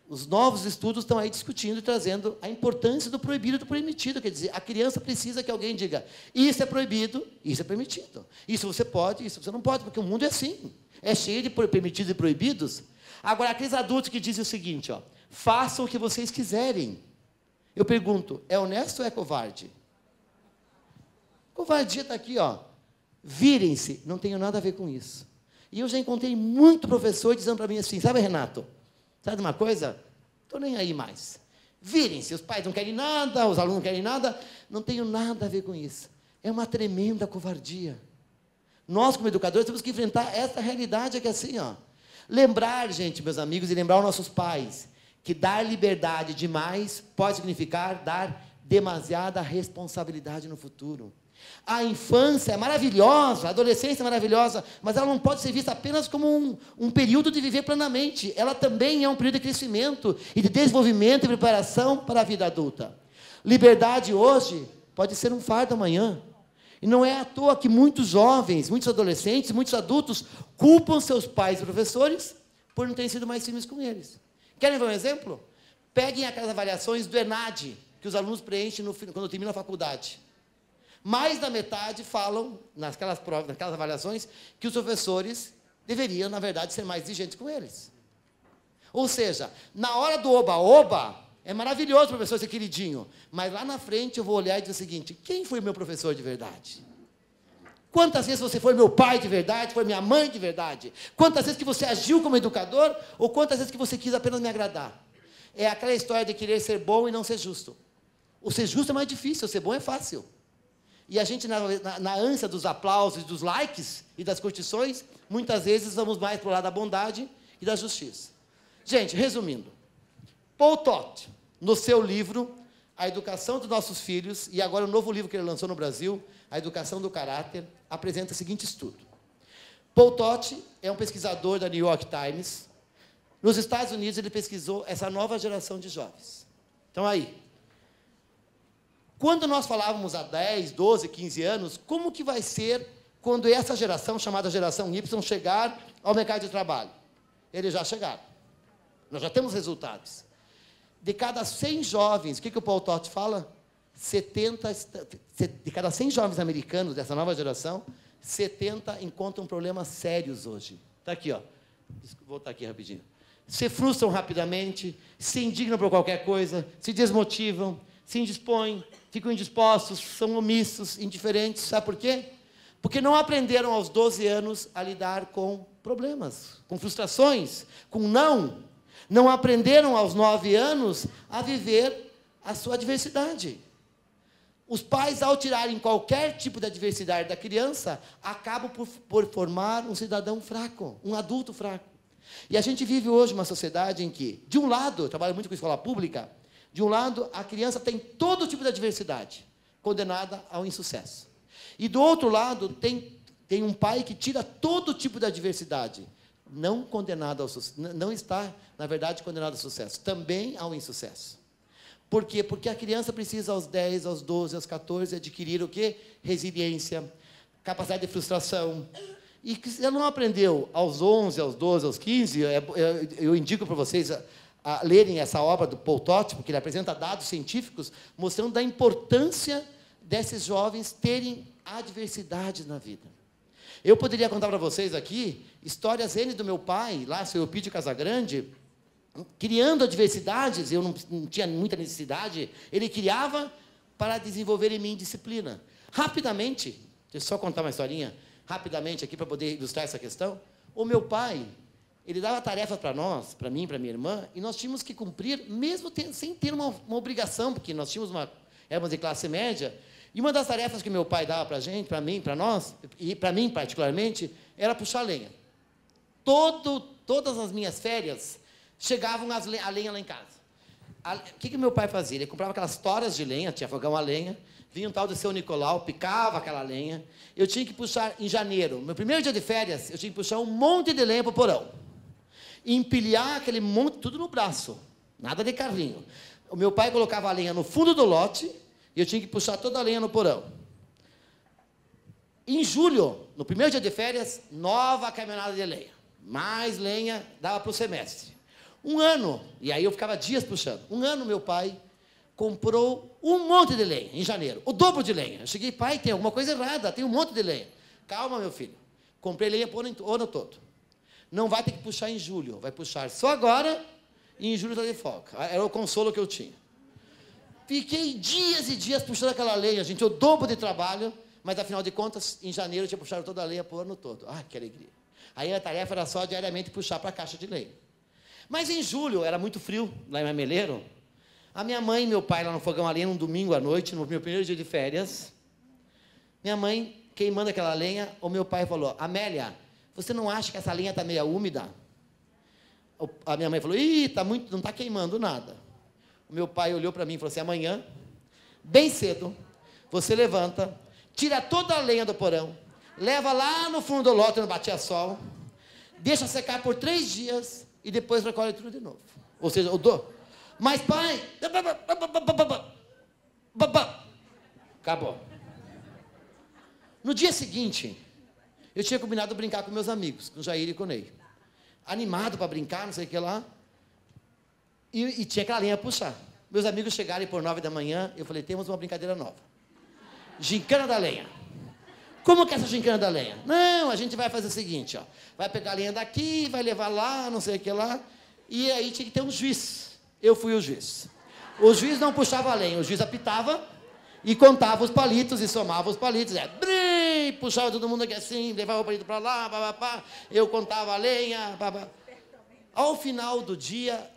os novos estudos estão aí discutindo e trazendo a importância do proibido e do permitido. Quer dizer, a criança precisa que alguém diga: isso é proibido, isso é permitido. Isso você pode, isso você não pode, porque o mundo é assim. É cheio de permitidos e proibidos. Agora, aqueles adultos que dizem o seguinte, ó: façam o que vocês quiserem. Eu pergunto, é honesto ou é covarde? Covardia está aqui, ó. Virem-se, não tenho nada a ver com isso. E eu já encontrei muito professor dizendo para mim assim: sabe, Renato, sabe de uma coisa? Estou nem aí mais. Virem-se, os pais não querem nada, os alunos não querem nada, não tenho nada a ver com isso. É uma tremenda covardia. Nós, como educadores, temos que enfrentar essa realidade aqui assim, ó. Lembrar, gente, meus amigos, e lembrar os nossos pais, que dar liberdade demais pode significar dar demasiada responsabilidade no futuro. A infância é maravilhosa, a adolescência é maravilhosa, mas ela não pode ser vista apenas como um período de viver plenamente. Ela também é um período de crescimento e de desenvolvimento e preparação para a vida adulta. Liberdade hoje pode ser um fardo amanhã. E não é à toa que muitos jovens, muitos adolescentes, muitos adultos culpam seus pais e professores por não terem sido mais firmes com eles. Querem ver um exemplo? Peguem aquelas avaliações do ENAD, que os alunos preenchem quando terminam a faculdade. Mais da metade falam, naquelas provas, naquelas avaliações, que os professores deveriam, na verdade, ser mais exigentes com eles. Ou seja, na hora do oba-oba, é maravilhoso o professor ser queridinho, mas lá na frente eu vou olhar e dizer o seguinte: quem foi meu professor de verdade? Quantas vezes você foi meu pai de verdade, foi minha mãe de verdade? Quantas vezes que você agiu como educador, ou quantas vezes que você quis apenas me agradar? É aquela história de querer ser bom e não ser justo. O ser justo é mais difícil, o ser bom é fácil. E a gente, na ânsia dos aplausos, dos likes e das curtições, muitas vezes vamos mais para o lado da bondade e da justiça. Gente, resumindo, Paul Todt, no seu livro, A Educação dos Nossos Filhos, e agora o novo livro que ele lançou no Brasil, A Educação do Caráter, apresenta o seguinte estudo. Paul Todt é um pesquisador da New York Times. Nos Estados Unidos, ele pesquisou essa nova geração de jovens. Então, aí, quando nós falávamos há 10, 12, 15 anos, como que vai ser quando essa geração, chamada geração Y, chegar ao mercado de trabalho? Eles já chegaram. Nós já temos resultados. De cada 100 jovens, o que o Paul Todt fala? De cada 100 jovens americanos dessa nova geração, 70 encontram problemas sérios hoje. Está aqui, ó. Vou voltar aqui rapidinho. Se frustram rapidamente, se indignam por qualquer coisa, se desmotivam, se indispõem, ficam indispostos, são omissos, indiferentes. Sabe por quê? Porque não aprenderam aos 12 anos a lidar com problemas, com frustrações, com não. Não aprenderam aos 9 anos a viver a sua adversidade. Os pais, ao tirarem qualquer tipo de adversidade da criança, acabam por formar um cidadão fraco, um adulto fraco. E a gente vive hoje uma sociedade em que, de um lado, eu trabalho muito com escola pública, de um lado, a criança tem todo tipo de adversidade, condenada ao insucesso. E do outro lado, tem um pai que tira todo tipo de adversidade, não condenado ao sucesso, não está, na verdade, condenado ao sucesso, também ao insucesso. Por quê? Porque a criança precisa, aos 10, aos 12, aos 14, adquirir o quê? Resiliência, capacidade de frustração. E se ela não aprendeu aos 11, aos 12, aos 15, eu indico para vocês a lerem essa obra do Paul Todt, porque ele apresenta dados científicos mostrando da importância desses jovens terem adversidades na vida. Eu poderia contar para vocês aqui histórias N do meu pai, lá, seu Eupídio Casagrande, criando adversidades, eu não tinha muita necessidade, ele criava para desenvolver em mim disciplina. Rapidamente, deixa eu só contar uma historinha, rapidamente aqui, para poder ilustrar essa questão. O meu pai, ele dava tarefas para nós, para mim, para minha irmã, e nós tínhamos que cumprir, mesmo sem ter uma obrigação, porque nós tínhamos éramos de classe média, e uma das tarefas que meu pai dava para a gente, para mim, para nós, e para mim particularmente, era puxar lenha. Todas as minhas férias, chegavam a lenha lá em casa. O que meu pai fazia? Ele comprava aquelas toras de lenha, tinha fogão a lenha, vinha um tal de seu Nicolau, picava aquela lenha. Eu tinha que puxar, em janeiro, meu primeiro dia de férias, eu tinha que puxar um monte de lenha para o porão. E empilhar aquele monte, tudo no braço, nada de carrinho. O meu pai colocava a lenha no fundo do lote, e eu tinha que puxar toda a lenha no porão. Em julho, no primeiro dia de férias, nova caminhonada de lenha. Mais lenha, dava para o semestre. Um ano, e aí eu ficava dias puxando. Um ano, meu pai comprou um monte de lenha, em janeiro. O dobro de lenha. Eu cheguei, pai, tem alguma coisa errada, tem um monte de lenha. Calma, meu filho. Comprei lenha para o ano todo. Não vai ter que puxar em julho, vai puxar só agora, e em julho está de folga. Era o consolo que eu tinha. Fiquei dias e dias puxando aquela lenha, gente, o dobro de trabalho, mas, afinal de contas, em janeiro eu tinha puxado toda a lenha para o ano todo. Ah, que alegria. Aí a tarefa era só diariamente puxar para a caixa de lenha. Mas em julho, era muito frio, lá em Mameleiro, a minha mãe e meu pai, lá no fogão a lenha, num domingo à noite, no meu primeiro dia de férias, minha mãe queimando aquela lenha, o meu pai falou, Amélia, você não acha que essa lenha está meio úmida? A minha mãe falou, não está queimando nada. O meu pai olhou para mim e falou assim, amanhã, bem cedo, você levanta, tira toda a lenha do porão, leva lá no fundo do lote, no batia-sol, deixa secar por 3 dias e depois recolhe tudo de novo. Ou seja, eu dou. Mas, pai... Acabou. No dia seguinte, eu tinha combinado brincar com meus amigos, com o Jair e com o Ney. Animado para brincar, não sei o que lá. E tinha aquela lenha a puxar. Meus amigos chegaram e por 9 da manhã, eu falei, temos uma brincadeira nova. Gincana da lenha. Como que é essa gincana da lenha? Não, a gente vai fazer o seguinte, ó. Vai pegar a lenha daqui, vai levar lá, não sei o que lá. E aí tinha que ter um juiz. Eu fui o juiz. O juiz não puxava a lenha, o juiz apitava e contava os palitos e somava os palitos. e puxava todo mundo aqui assim, levava o palito para lá, pá, pá, pá. Eu contava a lenha, pá, pá. Ao final do dia,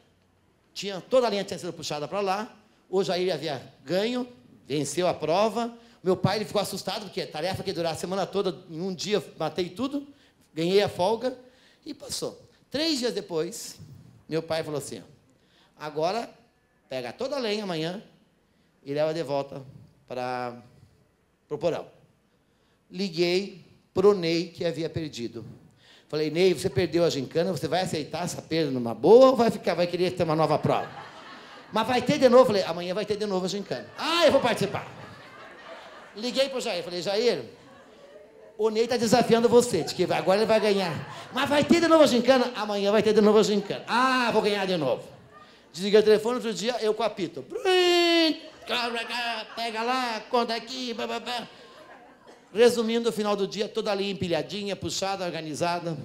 toda a lenha tinha sido puxada para lá, o Jair havia ganho, venceu a prova. Meu pai ele ficou assustado, porque a tarefa que ia durar a semana toda, em um dia matei tudo, ganhei a folga, e passou. 3 dias depois, meu pai falou assim, agora pega toda a lenha amanhã e leva de volta para o porão. Liguei para o Ney, que havia perdido. Falei, Ney, você perdeu a gincana, você vai aceitar essa perda numa boa ou vai querer ter uma nova prova? Mas vai ter de novo? Falei, amanhã vai ter de novo a gincana. Ah, eu vou participar. Liguei para o Jair, falei, Jair, o Ney está desafiando você, de que agora ele vai ganhar. Mas vai ter de novo a gincana? Amanhã vai ter de novo a gincana. Ah, vou ganhar de novo. Desliguei o telefone, outro dia eu com a apito. Pega lá, conta aqui, bababá. Resumindo, no final do dia, toda ali empilhadinha, puxada, organizada.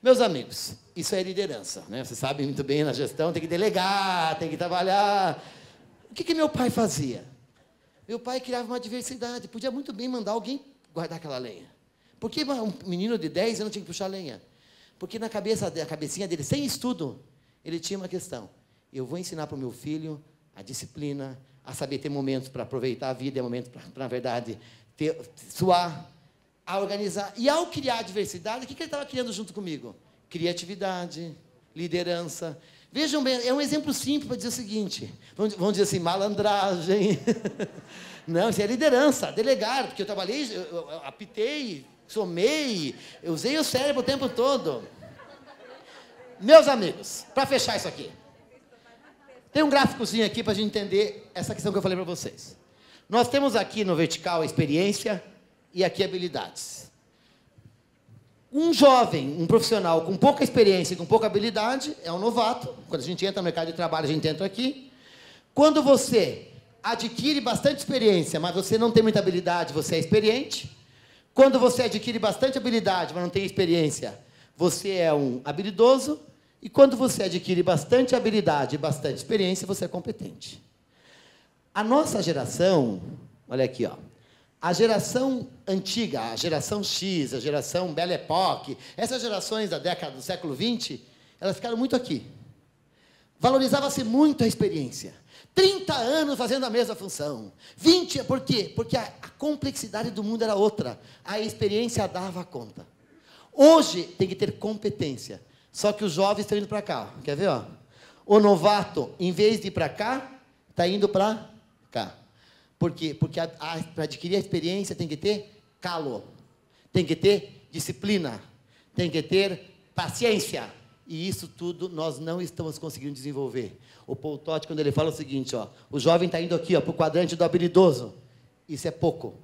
Meus amigos, isso é liderança, né? Vocês sabem muito bem, na gestão tem que delegar, tem que trabalhar. O que meu pai fazia? Meu pai criava uma diversidade. Podia muito bem mandar alguém guardar aquela lenha. Por que um menino de 10 anos tinha que puxar lenha? Porque na cabecinha dele, sem estudo, ele tinha uma questão. Eu vou ensinar para o meu filho a disciplina, a saber ter momentos para aproveitar a vida, momentos para, na verdade, suar, a organizar. E ao criar a diversidade, o que ele estava criando junto comigo? Criatividade, liderança. Vejam bem, é um exemplo simples para dizer o seguinte, vamos dizer assim, malandragem. Não, isso é liderança, delegar, porque eu trabalhei, eu apitei, somei, eu usei o cérebro o tempo todo. Meus amigos, para fechar isso aqui, tem um gráficozinho aqui para a gente entender essa questão que eu falei para vocês. Nós temos aqui no vertical a experiência e aqui habilidades. Um jovem, um profissional com pouca experiência e com pouca habilidade é um novato. Quando a gente entra no mercado de trabalho, a gente entra aqui. Quando você adquire bastante experiência, mas você não tem muita habilidade, você é experiente. Quando você adquire bastante habilidade, mas não tem experiência, você é um habilidoso. E quando você adquire bastante habilidade e bastante experiência, você é competente. A nossa geração, olha aqui, ó, a geração antiga, a geração X, a geração Belle Époque, essas gerações da década do século XX, elas ficaram muito aqui. Valorizava-se muito a experiência. 30 anos fazendo a mesma função. 20, por quê? Porque a complexidade do mundo era outra. A experiência dava conta. Hoje tem que ter competência. Só que os jovens estão indo para cá. Quer ver? Ó? O novato, em vez de ir para cá, está indo para cá. Por quê? Porque para adquirir a experiência tem que ter calo, tem que ter disciplina, tem que ter paciência. E isso tudo nós não estamos conseguindo desenvolver. O Paul Todd, quando ele fala o seguinte, ó, o jovem está indo aqui para o quadrante do habilidoso. Isso é pouco.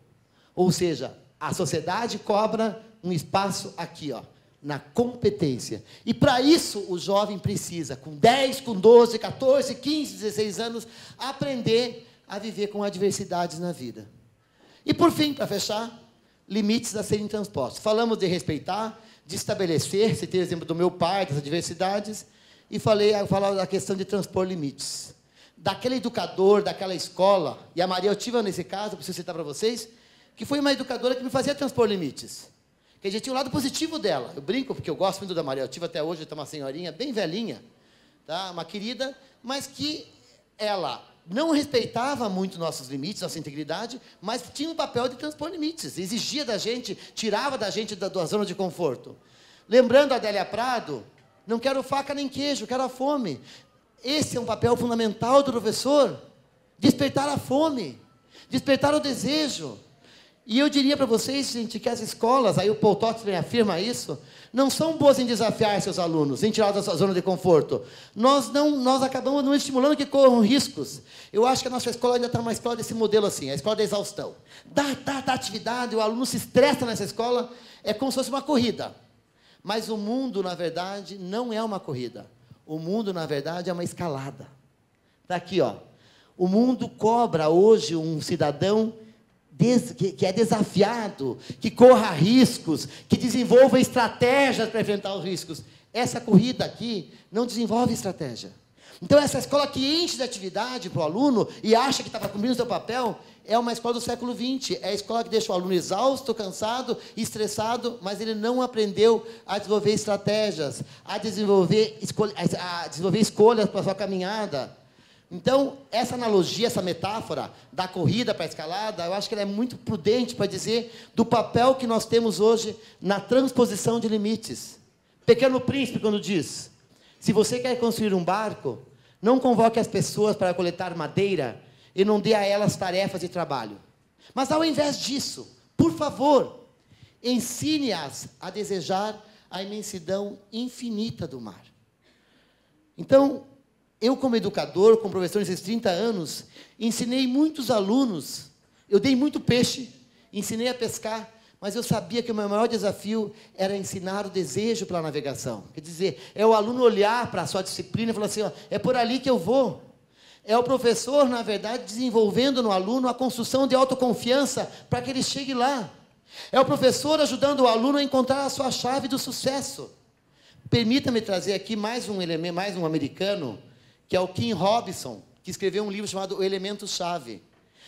Ou seja, a sociedade cobra um espaço aqui, ó, na competência. E para isso o jovem precisa, com 10, com 12, 14, 15, 16 anos, aprender a viver com adversidades na vida. E por fim, para fechar, limites a serem transpostos. Falamos de respeitar, de estabelecer, citei o exemplo do meu pai, das adversidades, e falo da questão de transpor limites. Daquele educador, daquela escola, e a Maria Altiva, nesse caso, preciso citar para vocês, que foi uma educadora que me fazia transpor limites. Que a gente tinha um lado positivo dela. Eu brinco, porque eu gosto muito da Maria Altiva, até hoje está uma senhorinha bem velhinha, tá? Uma querida, mas que ela não respeitava muito nossos limites, nossa integridade, mas tinha um papel de transpor limites, exigia da gente, tirava da gente da zona de conforto. Lembrando a Adélia Prado, não quero faca nem queijo, quero a fome. Esse é um papel fundamental do professor, despertar a fome, despertar o desejo. E eu diria para vocês, gente, que as escolas, aí o Paul Todd afirma isso, não são boas em desafiar seus alunos, em tirar da sua zona de conforto. Nós acabamos não estimulando que corram riscos. Eu acho que a nossa escola ainda está uma escola desse modelo assim, a escola da exaustão. Dá atividade, o aluno se estressa nessa escola, é como se fosse uma corrida. Mas o mundo, na verdade, não é uma corrida. O mundo, na verdade, é uma escalada. Está aqui, ó. O mundo cobra hoje um cidadão que é desafiado, que corra riscos, que desenvolva estratégias para enfrentar os riscos. Essa corrida aqui não desenvolve estratégia. Então, essa escola que enche de atividade para o aluno e acha que está cumprindo o seu papel, é uma escola do século XX. É a escola que deixa o aluno exausto, cansado, estressado, mas ele não aprendeu a desenvolver estratégias, a desenvolver escolhas para a sua caminhada. Então, essa analogia, essa metáfora da corrida para a escalada, eu acho que ela é muito prudente para dizer do papel que nós temos hoje na transposição de limites. Pequeno Príncipe, quando diz, se você quer construir um barco, não convoque as pessoas para coletar madeira e não dê a elas tarefas de trabalho. Mas, ao invés disso, por favor, ensine-as a desejar a imensidão infinita do mar. Então, eu, como educador, como professor nesses 30 anos, ensinei muitos alunos, eu dei muito peixe, ensinei a pescar, mas eu sabia que o meu maior desafio era ensinar o desejo pela navegação. Quer dizer, é o aluno olhar para a sua disciplina e falar assim, ó, é por ali que eu vou. É o professor, na verdade, desenvolvendo no aluno a construção de autoconfiança para que ele chegue lá. É o professor ajudando o aluno a encontrar a sua chave do sucesso. Permita-me trazer aqui mais um elemento, mais um americano, que é o Kim Robinson, que escreveu um livro chamado O Elemento-Chave,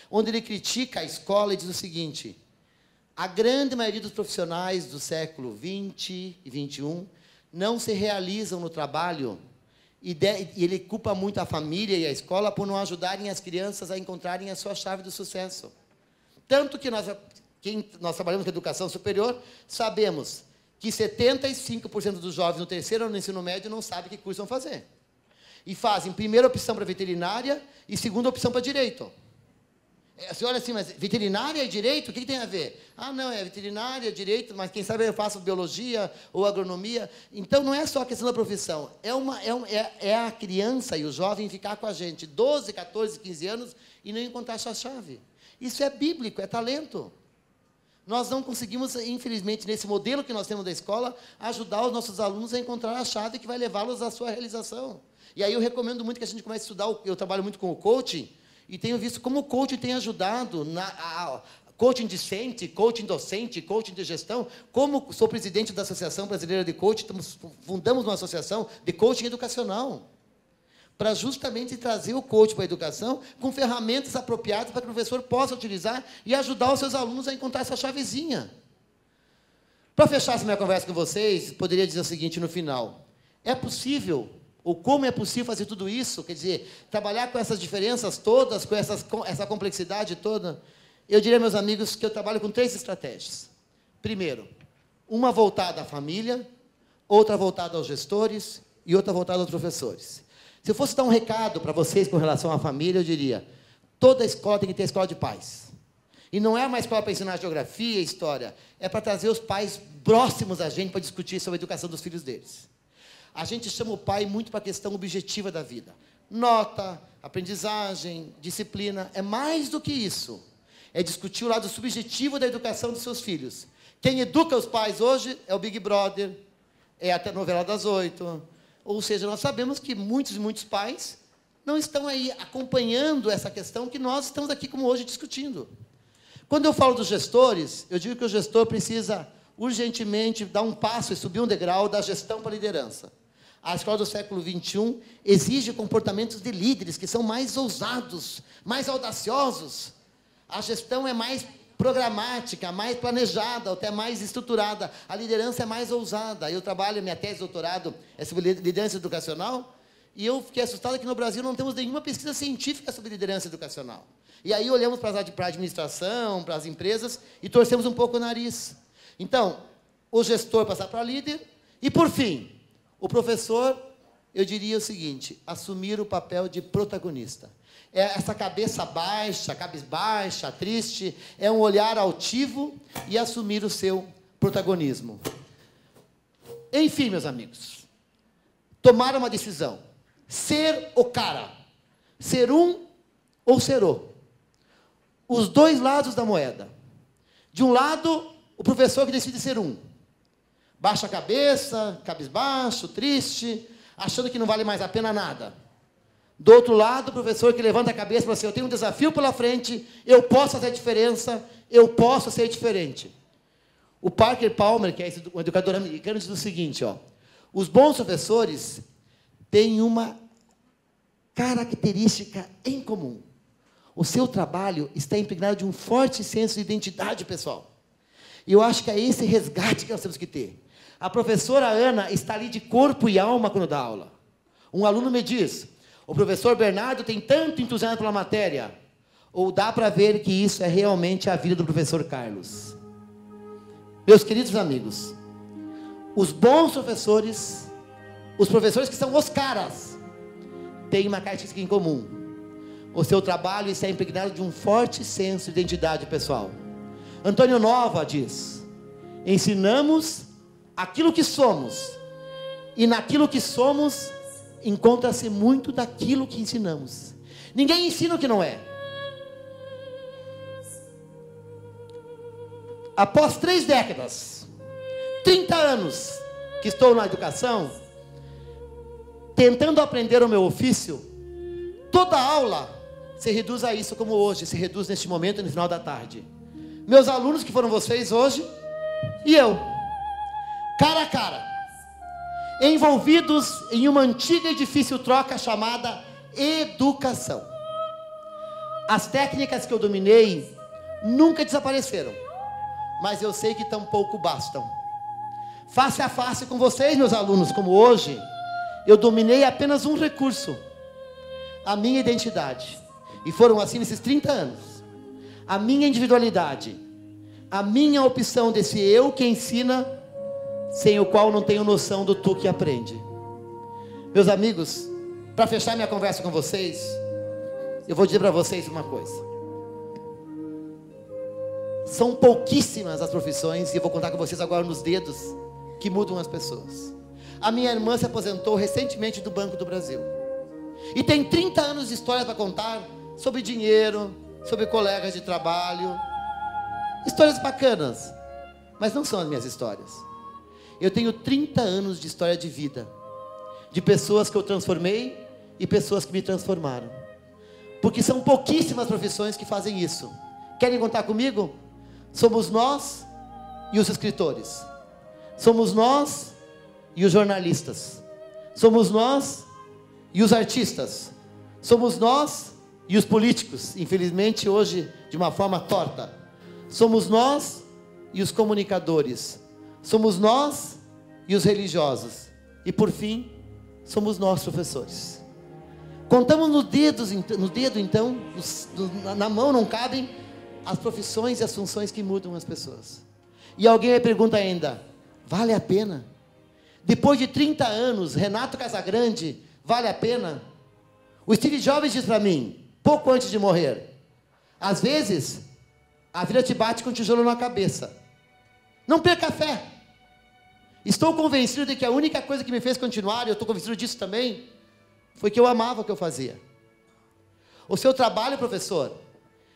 onde ele critica a escola e diz o seguinte, a grande maioria dos profissionais do século XX e XXI não se realizam no trabalho e ele culpa muito a família e a escola por não ajudarem as crianças a encontrarem a sua chave do sucesso. Tanto que nós trabalhamos com educação superior, sabemos que 75% dos jovens no terceiro ano do ensino médio não sabem que curso vão fazer. E fazem primeira opção para veterinária e segunda opção para direito. Você olha assim, mas veterinária e direito, o que tem a ver? Ah, não, é veterinária, direito, mas quem sabe eu faço biologia ou agronomia. Então, não é só a questão da profissão. É a criança e o jovem ficar com a gente 12, 14, 15 anos e não encontrar a sua chave. Isso é bíblico, é talento. Nós não conseguimos, infelizmente, nesse modelo que nós temos da escola, ajudar os nossos alunos a encontrar a chave que vai levá-los à sua realização. E aí eu recomendo muito que a gente comece a estudar, eu trabalho muito com o coaching, e tenho visto como o coaching tem ajudado, coaching discente, coaching docente, coaching de gestão, como sou presidente da Associação Brasileira de Coaching, fundamos uma associação de coaching educacional, para justamente trazer o coaching para a educação com ferramentas apropriadas para que o professor possa utilizar e ajudar os seus alunos a encontrar essa chavezinha. Para fechar essa minha conversa com vocês, poderia dizer o seguinte no final, é possível... ou como é possível fazer tudo isso, quer dizer, trabalhar com essas diferenças todas, com essa complexidade toda, eu diria, meus amigos, que eu trabalho com 3 estratégias. Primeiro, uma voltada à família, outra voltada aos gestores e outra voltada aos professores. Se eu fosse dar um recado para vocês com relação à família, eu diria, toda escola tem que ter escola de pais. E não é uma escola para ensinar geografia e história, é para trazer os pais próximos a gente para discutir sobre a educação dos filhos deles. A gente chama o pai muito para a questão objetiva da vida. Nota, aprendizagem, disciplina. É mais do que isso. É discutir o lado subjetivo da educação dos seus filhos. Quem educa os pais hoje é o Big Brother, é a novela das 8. Ou seja, nós sabemos que muitos e muitos pais não estão aí acompanhando essa questão que nós estamos aqui como hoje discutindo. Quando eu falo dos gestores, eu digo que o gestor precisa urgentemente dar um passo e subir um degrau da gestão para a liderança. A escola do século XXI exige comportamentos de líderes que são mais ousados, mais audaciosos. A gestão é mais programática, mais planejada, até mais estruturada. A liderança é mais ousada. Eu trabalho, minha tese de doutorado é sobre liderança educacional, e eu fiquei assustado que no Brasil não temos nenhuma pesquisa científica sobre liderança educacional. E aí olhamos para a administração, para as empresas, e torcemos um pouco o nariz. Então, o gestor passar para líder, e, por fim, o professor, eu diria o seguinte, assumir o papel de protagonista. É essa cabeça baixa, cabisbaixa, triste, é um olhar altivo e assumir o seu protagonismo. Enfim, meus amigos, tomar uma decisão. Ser o cara. Ser um ou ser o. Os dois lados da moeda. De um lado, o professor que decide ser um. Baixa a cabeça, cabisbaixo, triste, achando que não vale mais a pena nada. Do outro lado, o professor que levanta a cabeça e fala assim, eu tenho um desafio pela frente, eu posso fazer a diferença, eu posso ser diferente. O Parker Palmer, que é um educador americano, diz o seguinte, ó, os bons professores têm uma característica em comum. O seu trabalho está impregnado de um forte senso de identidade pessoal. E eu acho que é esse resgate que nós temos que ter. A professora Ana está ali de corpo e alma quando dá aula. Um aluno me diz, o professor Bernardo tem tanto entusiasmo pela matéria. Ou dá para ver que isso é realmente a vida do professor Carlos. Meus queridos amigos, os bons professores, os professores que são os caras, têm uma característica em comum. O seu trabalho está impregnado de um forte senso de identidade pessoal. Antônio Nova diz, ensinamos aquilo que somos, e naquilo que somos, encontra-se muito daquilo que ensinamos. Ninguém ensina o que não é. Após 3 décadas, 30 anos que estou na educação, tentando aprender o meu ofício, toda aula se reduz a isso como hoje, se reduz neste momento, no final da tarde. Meus alunos, que foram vocês hoje, e eu, cara a cara, envolvidos em uma antiga e difícil troca chamada educação. As técnicas que eu dominei nunca desapareceram, mas eu sei que tampouco bastam. Face a face com vocês, meus alunos, como hoje, eu dominei apenas um recurso, a minha identidade. E foram assim nesses 30 anos. A minha individualidade, a minha opção desse eu que ensina, sem o qual não tenho noção do tu que aprende. Meus amigos, para fechar minha conversa com vocês, eu vou dizer para vocês uma coisa. São pouquíssimas as profissões, e eu vou contar com vocês agora nos dedos, que mudam as pessoas. A minha irmã se aposentou recentemente do Banco do Brasil. E tem 30 anos de história para contar sobre dinheiro, sobre colegas de trabalho. Histórias bacanas, mas não são as minhas histórias. Eu tenho 30 anos de história de vida, de pessoas que eu transformei e pessoas que me transformaram. Porque são pouquíssimas profissões que fazem isso. Querem contar comigo? Somos nós e os escritores. Somos nós e os jornalistas. Somos nós e os artistas. Somos nós e os políticos, infelizmente hoje de uma forma torta. Somos nós e os comunicadores. Somos nós e os religiosos. E por fim, somos nós, professores. Contamos no dedo então, na mão não cabem as profissões e as funções que mudam as pessoas. E alguém me pergunta ainda, vale a pena? Depois de 30 anos, Renato Casagrande, vale a pena? O Steve Jobs diz para mim, pouco antes de morrer, às vezes, a vida te bate com um tijolo na cabeça. Não perca a fé. Estou convencido de que a única coisa que me fez continuar, e eu estou convencido disso também, foi que eu amava o que eu fazia. O seu trabalho, professor,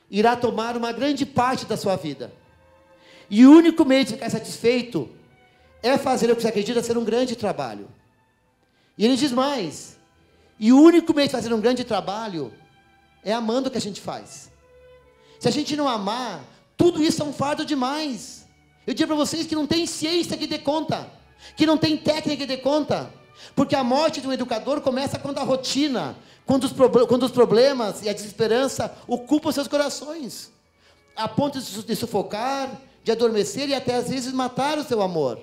irá tomar uma grande parte da sua vida. E o único meio de ficar satisfeito é fazer o que você acredita ser um grande trabalho. E ele diz mais, e o único meio de fazer um grande trabalho é amando o que a gente faz. Se a gente não amar, tudo isso é um fardo demais. Eu digo para vocês que não tem ciência que dê conta, que não tem técnica que dê conta, porque a morte de um educador começa quando a rotina, quando os problemas e a desesperança ocupam seus corações, a ponto de sufocar, de adormecer e até às vezes matar o seu amor.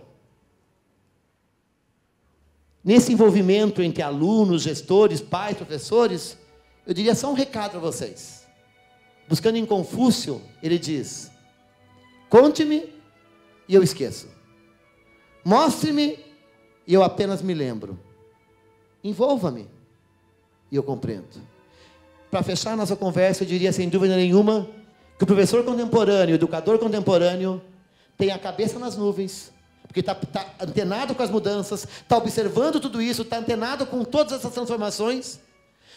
Nesse envolvimento entre alunos, gestores, pais, professores, eu diria só um recado para vocês. Buscando em Confúcio, ele diz, conte-me e eu esqueço. Mostre-me e eu apenas me lembro. Envolva-me e eu compreendo. Para fechar a nossa conversa, eu diria sem dúvida nenhuma que o professor contemporâneo, o educador contemporâneo, tem a cabeça nas nuvens, porque está antenado com as mudanças, está observando tudo isso, está antenado com todas essas transformações,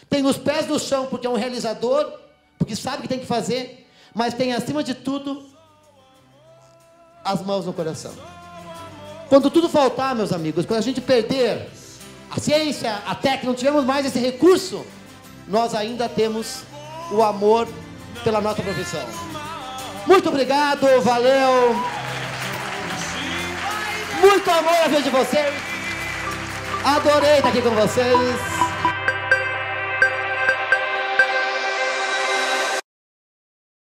tem os pés no chão porque é um realizador, porque sabe o que tem que fazer, mas tem acima de tudo as mãos no coração. Quando tudo faltar, meus amigos, quando a gente perder a ciência, a técnica, não tivermos mais esse recurso, nós ainda temos o amor pela nossa profissão. Muito obrigado, valeu. Muito amor a vida de vocês. Adorei estar aqui com vocês.